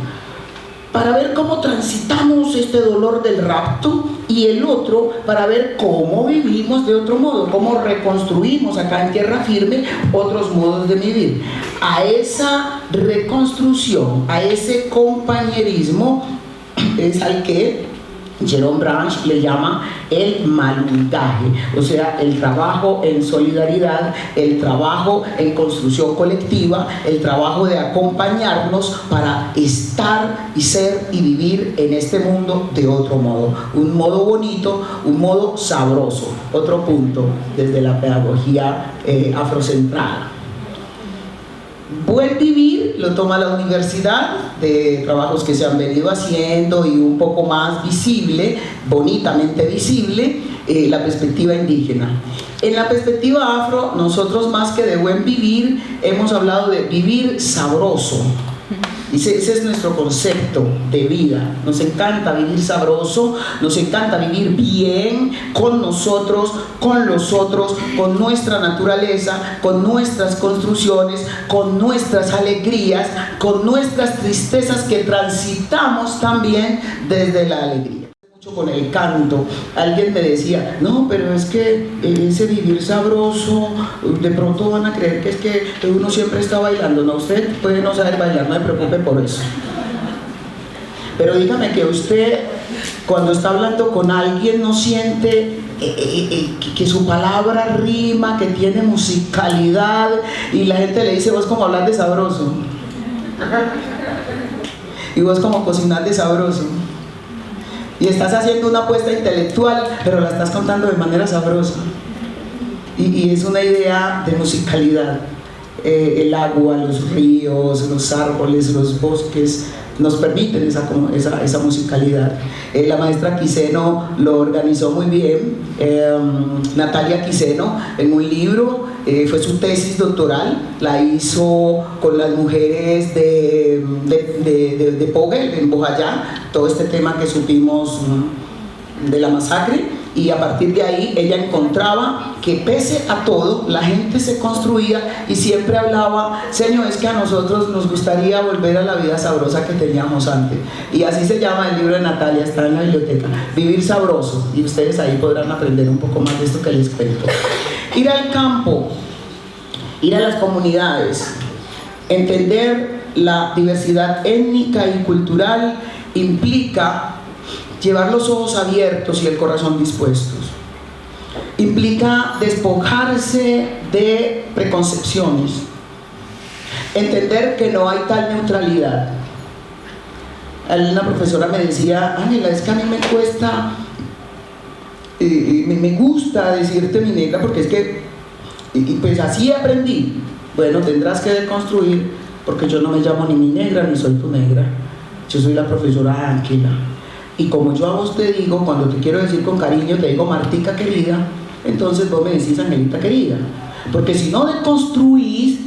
para ver cómo transitamos este dolor del rapto, y el otro para ver cómo vivimos de otro modo, cómo reconstruimos acá en tierra firme otros modos de vivir. A esa reconstrucción, a ese compañerismo es al que Jerome Branch le llama el malungaje, o sea, el trabajo en solidaridad, el trabajo en construcción colectiva, el trabajo de acompañarnos para estar y ser y vivir en este mundo de otro modo, un modo bonito, un modo sabroso. Otro punto desde la pedagogía afrocentrada. Buen vivir lo toma la universidad, de trabajos que se han venido haciendo, y un poco más visible, bonitamente visible, la perspectiva indígena. En la perspectiva afro, nosotros más que de buen vivir, hemos hablado de vivir sabroso. Ese es nuestro concepto de vida. Nos encanta vivir sabroso, nos encanta vivir bien con nosotros, con los otros, con nuestra naturaleza, con nuestras construcciones, con nuestras alegrías, con nuestras tristezas que transitamos también desde la alegría. Mucho con el canto. Alguien me decía, no, pero es que ese vivir sabroso, de pronto van a creer que es que uno siempre está bailando. No, usted puede no saber bailar, no se preocupe por eso. Pero dígame que usted, cuando está hablando con alguien, no siente que su palabra rima, que tiene musicalidad, y la gente le dice, vos como hablas de sabroso, y vos como cocinar de sabroso. Y estás haciendo una apuesta intelectual, pero la estás contando de manera sabrosa. Y es una idea de musicalidad. El agua, los ríos, los árboles, los bosques nos permiten esa musicalidad. La maestra Quiseno lo organizó muy bien, Natalia Quiseno, en un libro, fue su tesis doctoral, la hizo con las mujeres de Pogel, en Bojayá, todo este tema que supimos de la masacre, y a partir de ahí ella encontraba que pese a todo la gente se construía y siempre hablaba, Señor, es que a nosotros nos gustaría volver a la vida sabrosa que teníamos antes, y así se llama el libro de Natalia, está en la biblioteca, Vivir Sabroso, y ustedes ahí podrán aprender un poco más de esto que les cuento. Ir al campo, ir a las comunidades, entender la diversidad étnica y cultural implica llevar los ojos abiertos y el corazón dispuestos. Implica despojarse de preconcepciones, entender que no hay tal neutralidad. Una profesora me decía, Ángela, es que a mí me cuesta, me gusta decirte mi negra, porque es que, y pues así aprendí. Bueno, tendrás que deconstruir, porque yo no me llamo ni mi negra ni soy tu negra, yo soy la profesora Ángela. Y como yo a vos te digo, cuando te quiero decir con cariño, te digo Martica querida, entonces vos me decís Angelita querida. Porque si no deconstruís,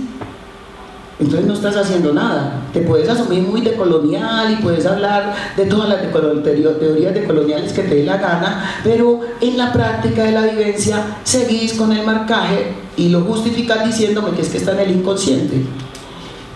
entonces no estás haciendo nada. Te puedes asumir muy decolonial y puedes hablar de todas las teorías decoloniales que te dé la gana, pero en la práctica de la vivencia seguís con el marcaje y lo justificas diciéndome que es que está en el inconsciente.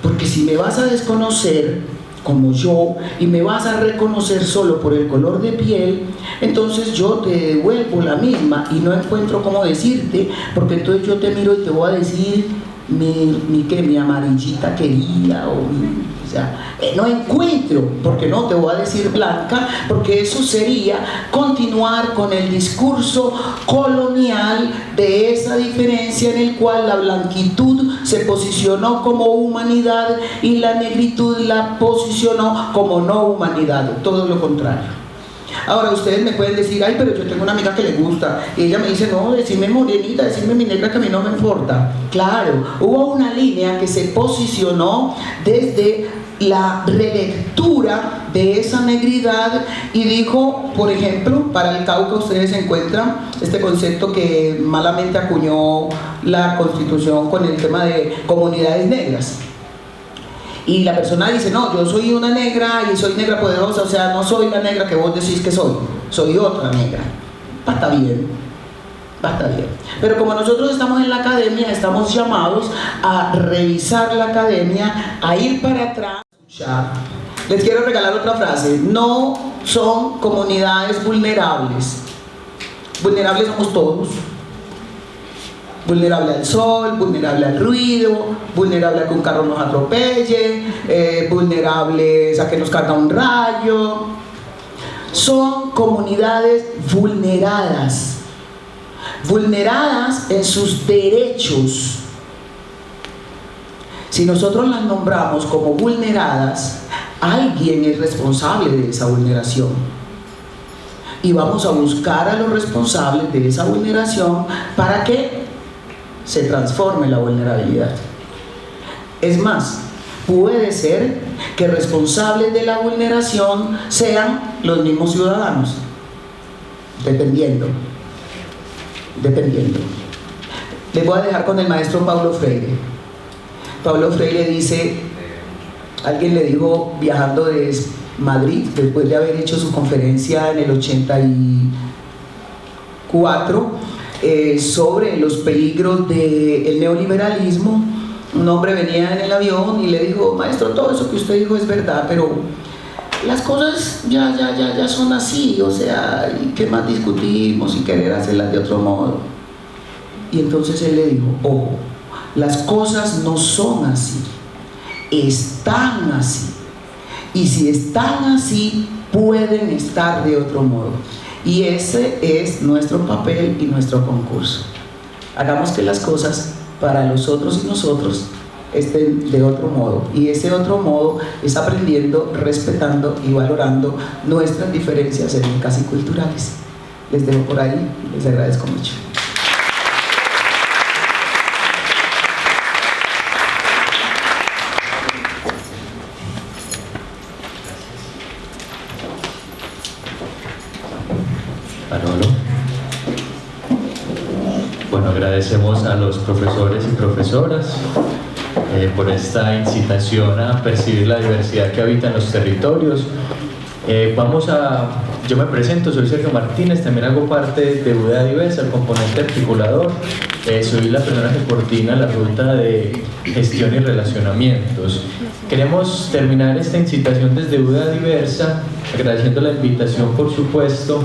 Porque si me vas a desconocer como yo y me vas a reconocer solo por el color de piel, entonces yo te devuelvo la misma y no encuentro cómo decirte, porque entonces yo te miro y te voy a decir mi amarillita querida, o sea, no encuentro, porque no te voy a decir blanca, porque eso sería continuar con el discurso colonial de esa diferencia en el cual la blanquitud se posicionó como humanidad y la negritud la posicionó como no humanidad, todo lo contrario. Ahora ustedes me pueden decir, ay, pero yo tengo una amiga que le gusta, y ella me dice, no, decime morenita, decime mi negra, que a mí no me importa. Claro, hubo una línea que se posicionó desde la relectura de esa negridad y dijo, por ejemplo, para el Cauca ustedes encuentran este concepto que malamente acuñó la Constitución con el tema de comunidades negras. Y la persona dice, no, yo soy una negra y soy negra poderosa, o sea, no soy la negra que vos decís que soy otra negra. Basta bien, basta bien. Pero como nosotros estamos en la academia, estamos llamados a revisar la academia, a ir para atrás. Les quiero regalar otra frase, no son comunidades vulnerables. Vulnerables somos todos. Vulnerable al sol, vulnerable al ruido, vulnerable a que un carro nos atropelle, vulnerables a que nos caiga un rayo. Son comunidades vulneradas, vulneradas en sus derechos. Si nosotros las nombramos como vulneradas, alguien es responsable de esa vulneración. Y vamos a buscar a los responsables de esa vulneración para que se transforme la vulnerabilidad. Es más, puede ser que responsables de la vulneración sean los mismos ciudadanos, dependiendo. Les voy a dejar con el maestro Paulo Freire. Paulo Freire dice, alguien le dijo viajando de Madrid, después de haber hecho su conferencia en el 84, sobre los peligros del neoliberalismo, un hombre venía en el avión y le dijo, maestro, todo eso que usted dijo es verdad, pero las cosas ya son así, o sea, ¿qué más discutimos y querer hacerlas de otro modo? Y entonces él le dijo, ojo, las cosas no son así, están así, y si están así, pueden estar de otro modo. Y ese es nuestro papel y nuestro concurso. Hagamos que las cosas para los otros y nosotros estén de otro modo. Y ese otro modo es aprendiendo, respetando y valorando nuestras diferencias étnicas y culturales. Les dejo por ahí y les agradezco mucho. Bueno, agradecemos a los profesores y profesoras por esta incitación a percibir la diversidad que habita en los territorios. Vamos a yo me presento, soy Sergio Martínez, también hago parte de UDA Diversa, el componente articulador. Soy la persona que coordina la ruta de gestión y relacionamientos. Queremos terminar esta incitación desde UDA Diversa, agradeciendo la invitación, por supuesto,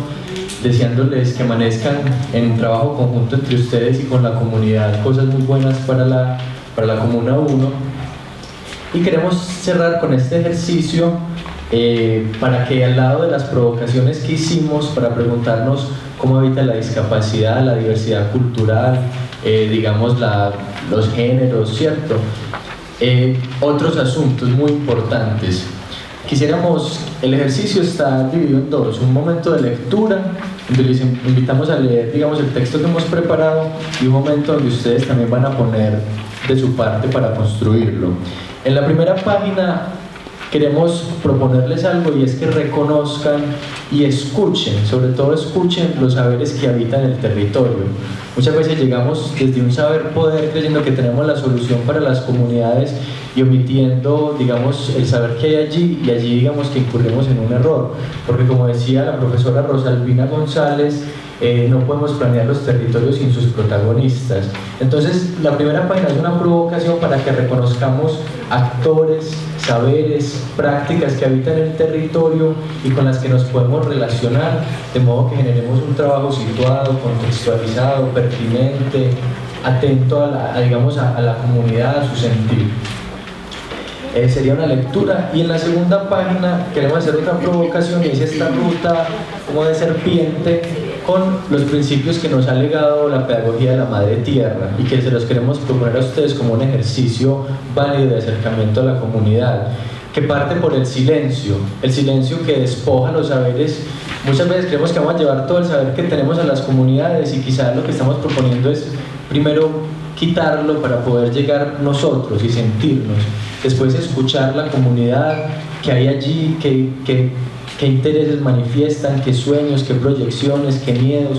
deseándoles que amanezcan en trabajo conjunto entre ustedes y con la comunidad, cosas muy buenas para la Comuna 1. Y queremos cerrar con este ejercicio para que, al lado de las provocaciones que hicimos para preguntarnos cómo habita la discapacidad, la diversidad cultural, digamos los géneros, ¿cierto? Otros asuntos muy importantes. Quisiéramos, el ejercicio está dividido en dos: un momento de lectura, donde les invitamos a leer, digamos, el texto que hemos preparado, y un momento donde ustedes también van a poner de su parte para construirlo. En la primera página queremos proponerles algo, y es que reconozcan y escuchen, sobre todo escuchen los saberes que habitan el territorio. Muchas veces llegamos desde un saber poder creyendo que tenemos la solución para las comunidades y omitiendo, digamos, el saber que hay allí, y allí, digamos, que incurrimos en un error, porque, como decía la profesora Rosalvina González, no podemos planear los territorios sin sus protagonistas. Entonces, la primera página es una provocación para que reconozcamos actores, saberes, prácticas que habitan el territorio y con las que nos podemos relacionar, de modo que generemos un trabajo situado, contextualizado, pertinente, atento a la comunidad, a su sentir. Sería una lectura. Y en la segunda página queremos hacer otra provocación, y es esta ruta como de serpiente con los principios que nos ha legado la pedagogía de la Madre Tierra, y que se los queremos proponer a ustedes como un ejercicio válido de acercamiento a la comunidad, que parte por el silencio que despoja los saberes. Muchas veces creemos que vamos a llevar todo el saber que tenemos a las comunidades, y quizás lo que estamos proponiendo es primero quitarlo para poder llegar nosotros y sentirnos, después escuchar la comunidad que hay allí, qué intereses manifiestan, qué sueños, qué proyecciones, qué miedos,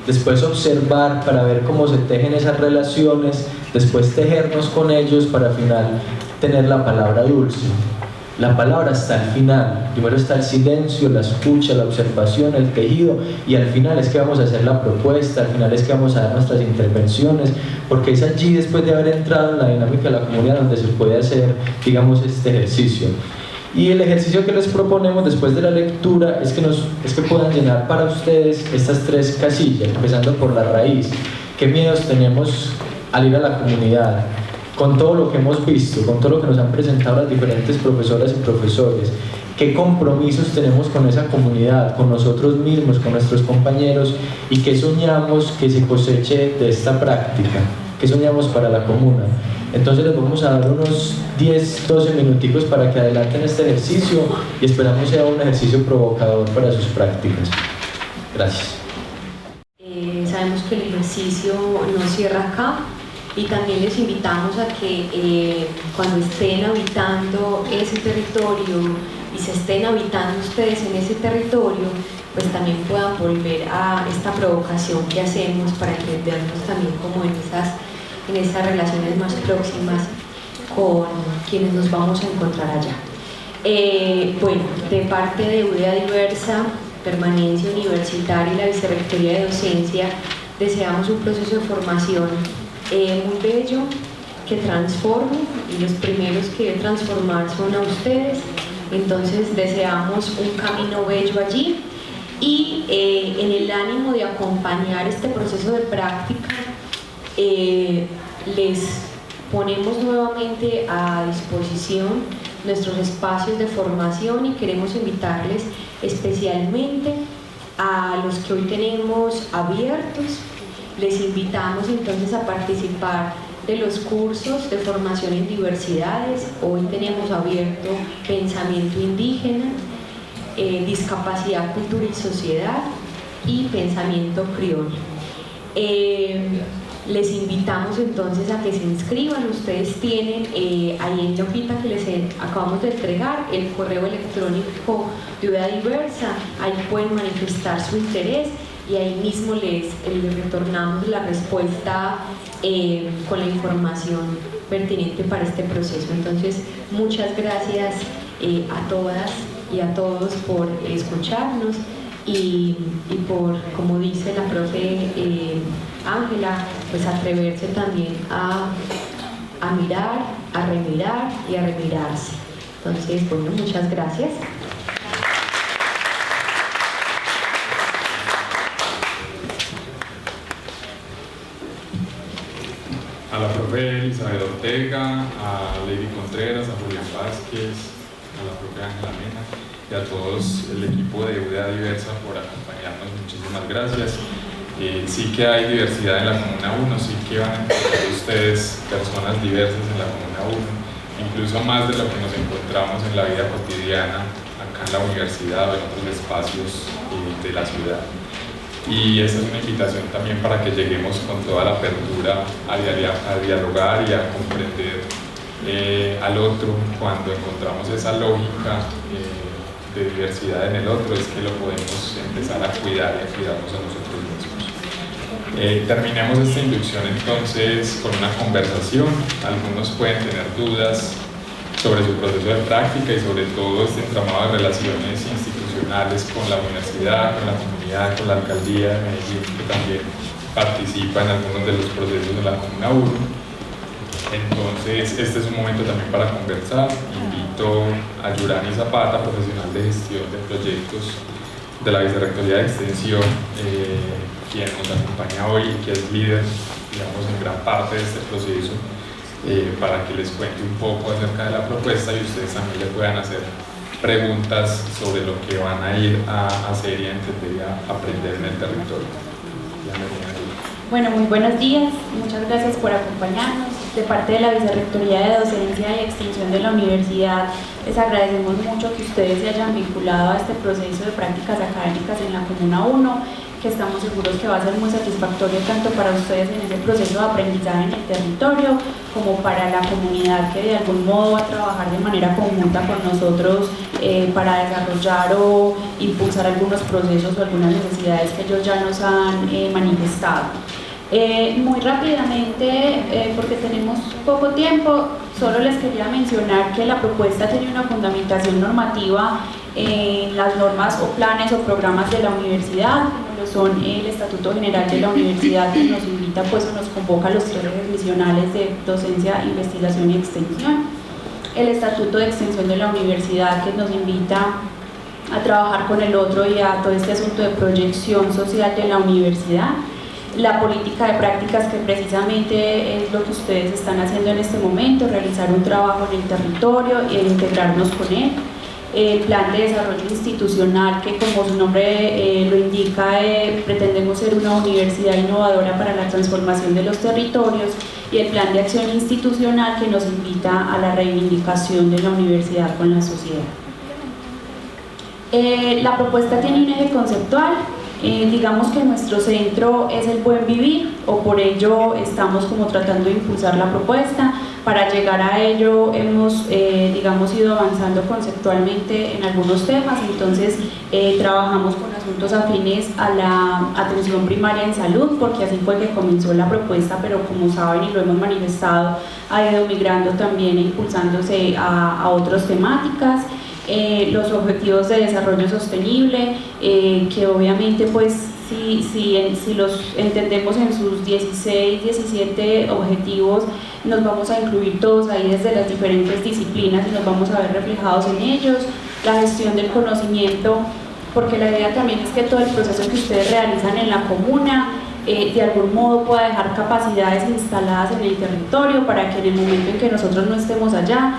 después observar para ver cómo se tejen esas relaciones, después tejernos con ellos para al final tener la palabra dulce. La palabra está al final, primero está el silencio, la escucha, la observación, el tejido, y al final es que vamos a hacer la propuesta, al final es que vamos a dar nuestras intervenciones, porque es allí, después de haber entrado en la dinámica de la comunidad, donde se puede hacer, digamos, este ejercicio. Y el ejercicio que les proponemos después de la lectura es que puedan llenar para ustedes estas tres casillas, empezando por la raíz. ¿Qué miedos tenemos al ir a la comunidad? Con todo lo que hemos visto, con todo lo que nos han presentado las diferentes profesoras y profesores, ¿qué compromisos tenemos con esa comunidad, con nosotros mismos, con nuestros compañeros, y qué soñamos que se coseche de esta práctica? ¿Qué soñamos para la comuna? Entonces les vamos a dar unos 10-12 minuticos para que adelanten este ejercicio, y esperamos sea un ejercicio provocador para sus prácticas. Gracias. Sabemos que el ejercicio no cierra acá, y también les invitamos a que cuando estén habitando ese territorio y se estén habitando ustedes en ese territorio, pues también puedan volver a esta provocación que hacemos para entendernos también como en esas relaciones más próximas con quienes nos vamos a encontrar allá. Bueno, de parte de UDA Diversa, Permanencia Universitaria y la Vicerrectoría de Docencia, deseamos un proceso de formación muy bello, que transforme, y los primeros que deben transformar son a ustedes. Entonces deseamos un camino bello allí, y en el ánimo de acompañar este proceso de práctica, les ponemos nuevamente a disposición nuestros espacios de formación, y queremos invitarles especialmente a los que hoy tenemos abiertos. Les invitamos entonces a participar de los cursos de formación en diversidades. Hoy tenemos abierto pensamiento indígena, discapacidad, cultura y sociedad, y pensamiento criollo. Les invitamos entonces a que se inscriban. Ustedes tienen ahí en la hojita que les acabamos de entregar el correo electrónico de UDA Diversa. Ahí pueden manifestar su interés, y ahí mismo les retornamos la respuesta con la información pertinente para este proceso. Entonces, muchas gracias a todas y a todos por escucharnos, y por, como dice la profe Ángela, pues atreverse también a mirar, a remirar y a remirarse. Entonces, bueno, muchas gracias. A la profe Elizabeth Ortega, a Lady Contreras, a Julián Vázquez, a la profe Ángela Mena y a todos el equipo de UDA Diversa por acompañarnos. Muchísimas gracias. Sí que hay diversidad en la Comuna 1, sí que van a encontrar ustedes personas diversas en la Comuna 1, incluso más de lo que nos encontramos en la vida cotidiana acá en la universidad o en otros espacios de la ciudad. Y esa es una invitación también para que lleguemos con toda la apertura a dialogar y a comprender al otro. Cuando encontramos esa lógica de diversidad en el otro, es que lo podemos empezar a cuidar y a cuidarnos a nosotros mismos. Terminemos esta inducción entonces con una conversación. Algunos pueden tener dudas sobre su proceso de práctica y sobre todo este entramado de relaciones institucionales con la universidad, con la comunidad, con la alcaldía de Medellín, que también participa en algunos de los procesos de la Comuna 1. Entonces, este es un momento también para conversar. Invito a Yurani Zapata, profesional de gestión de proyectos de la Vicerrectoría de Extensión, quien nos acompaña hoy y que es líder, digamos, en gran parte de este proceso, para que les cuente un poco acerca de la propuesta y ustedes también le puedan hacer preguntas sobre lo que van a ir a hacer y a entender y a aprender en el territorio. Bueno, muy buenos días, muchas gracias por acompañarnos. De parte de la Vicerrectoría de Docencia y Extensión de la Universidad, les agradecemos mucho que ustedes se hayan vinculado a este proceso de prácticas académicas en la Comuna 1, que estamos seguros que va a ser muy satisfactorio tanto para ustedes en ese proceso de aprendizaje en el territorio, como para la comunidad que de algún modo va a trabajar de manera conjunta con nosotros para desarrollar o impulsar algunos procesos o algunas necesidades que ellos ya nos han manifestado. Muy rápidamente, porque tenemos poco tiempo, solo les quería mencionar que la propuesta tiene una fundamentación normativa en las normas o planes o programas de la universidad, como son el Estatuto General de la Universidad, que nos invita, pues, o nos convoca a los 3 ejes misionales de docencia, investigación y extensión, el Estatuto de Extensión de la Universidad, que nos invita a trabajar con el otro y a todo este asunto de proyección social de la universidad, la política de prácticas, que precisamente es lo que ustedes están haciendo en este momento, realizar un trabajo en el territorio e integrarnos con él, el plan de desarrollo institucional, que como su nombre lo indica, pretendemos ser una universidad innovadora para la transformación de los territorios, y el plan de acción institucional, que nos invita a la reivindicación de la universidad con la sociedad. La propuesta tiene un eje conceptual. Digamos que nuestro centro es el buen vivir, o por ello estamos como tratando de impulsar la propuesta. Para llegar a ello hemos digamos, ido avanzando conceptualmente en algunos temas. Entonces trabajamos con asuntos afines a la atención primaria en salud, porque así fue que comenzó la propuesta, pero como saben y lo hemos manifestado, ha ido migrando también e impulsándose a otras temáticas. Los objetivos de desarrollo sostenible, que obviamente, pues, si los entendemos en sus 16, 17 objetivos, nos vamos a incluir todos ahí desde las diferentes disciplinas y nos vamos a ver reflejados en ellos. La gestión del conocimiento, porque la idea también es que todo el proceso que ustedes realizan en la comuna de algún modo pueda dejar capacidades instaladas en el territorio, para que en el momento en que nosotros no estemos allá,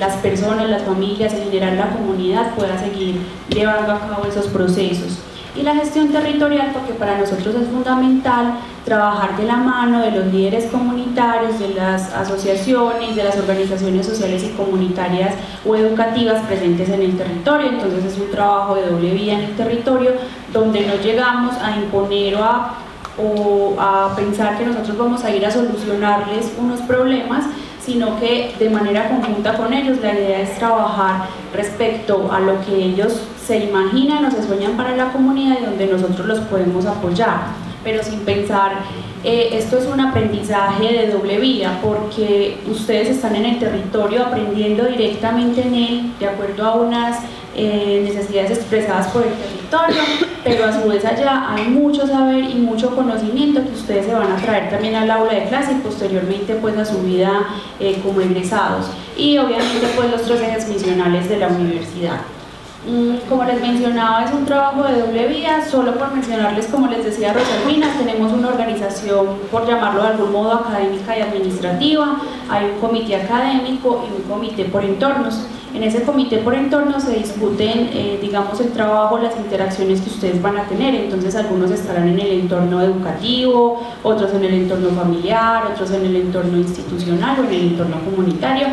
las personas, las familias, en general la comunidad, pueda seguir llevando a cabo esos procesos. Y la gestión territorial, porque para nosotros es fundamental trabajar de la mano de los líderes comunitarios, de las asociaciones, de las organizaciones sociales y comunitarias o educativas presentes en el territorio. Entonces es un trabajo de doble vía en el territorio, donde no llegamos a imponer o a pensar que nosotros vamos a ir a solucionarles unos problemas, sino que de manera conjunta con ellos la idea es trabajar respecto a lo que ellos se imaginan o se sueñan para la comunidad, y donde nosotros los podemos apoyar, pero sin pensar, esto es un aprendizaje de doble vía, porque ustedes están en el territorio aprendiendo directamente en él, de acuerdo a unas necesidades expresadas por el territorio, pero a su vez allá hay mucho saber y mucho conocimiento que ustedes se van a traer también al aula de clase y posteriormente pues a su vida como egresados, y obviamente pues los 3 ejes misionales de la universidad. Como les mencionaba, es un trabajo de doble vía. Solo por mencionarles, como les decía Rosalvina, tenemos una organización, por llamarlo de algún modo, académica y administrativa. Hay un comité académico y un comité por entornos. En ese comité por entornos se discuten, digamos, el trabajo, las interacciones que ustedes van a tener. Entonces algunos estarán en el entorno educativo, otros en el entorno familiar, otros en el entorno institucional o en el entorno comunitario.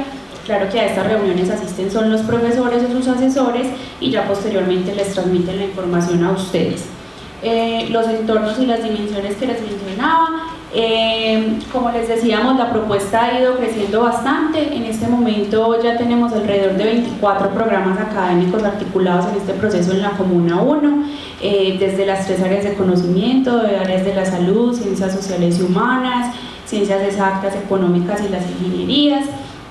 Claro que a estas reuniones asisten son los profesores o sus asesores y ya posteriormente les transmiten la información a ustedes. Los entornos y las dimensiones que les mencionaba, como les decíamos, la propuesta ha ido creciendo bastante. En este momento ya tenemos alrededor de 24 programas académicos articulados en este proceso en la Comuna 1, desde las 3 áreas de conocimiento, de áreas de la salud, ciencias sociales y humanas, ciencias exactas, económicas y las ingenierías.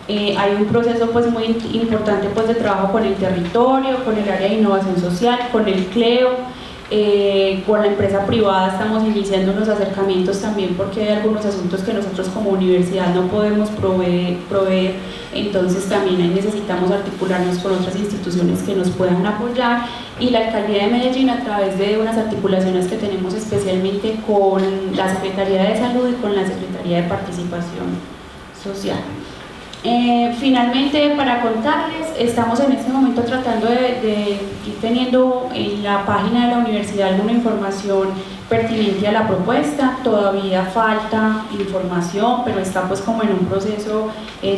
Hay un proceso pues muy importante pues de trabajo con el territorio, con el área de innovación social, con el CLEO, con la empresa privada estamos iniciando unos acercamientos también porque hay algunos asuntos que nosotros como universidad no podemos proveer, entonces también necesitamos articularnos con otras instituciones que nos puedan apoyar, y la Alcaldía de Medellín a través de unas articulaciones que tenemos especialmente con la Secretaría de Salud y con la Secretaría de Participación Social. Finalmente, para contarles, estamos en este momento tratando de ir teniendo en la página de la universidad alguna información pertinente a la propuesta. Todavía falta información, pero está pues como en un proceso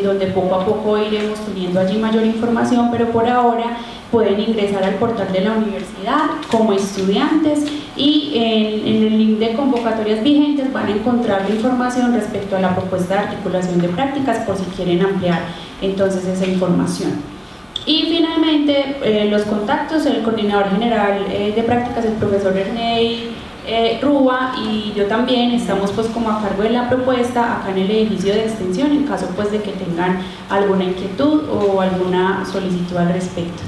donde poco a poco iremos teniendo allí mayor información, pero por ahora pueden ingresar al portal de la universidad como estudiantes y en el link de convocatorias vigentes van a encontrar la información respecto a la propuesta de articulación de prácticas por si quieren ampliar entonces esa información. Y finalmente los contactos, el coordinador general de prácticas, el profesor Ernei Rúa, y yo también estamos pues como a cargo de la propuesta acá en el edificio de extensión en caso pues de que tengan alguna inquietud o alguna solicitud al respecto.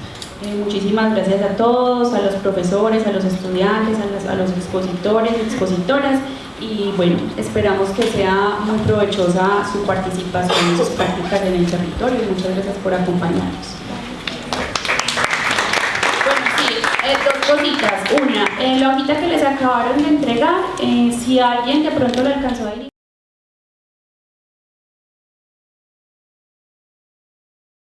Muchísimas gracias a todos, a los profesores, a los estudiantes, a los expositores y expositoras, y bueno, esperamos que sea muy provechosa su participación y sus prácticas en el territorio. Muchas gracias por acompañarnos. Bueno, sí, 2 cositas. Una, la hojita que les acabaron de entregar, si alguien de pronto lo alcanzó a ir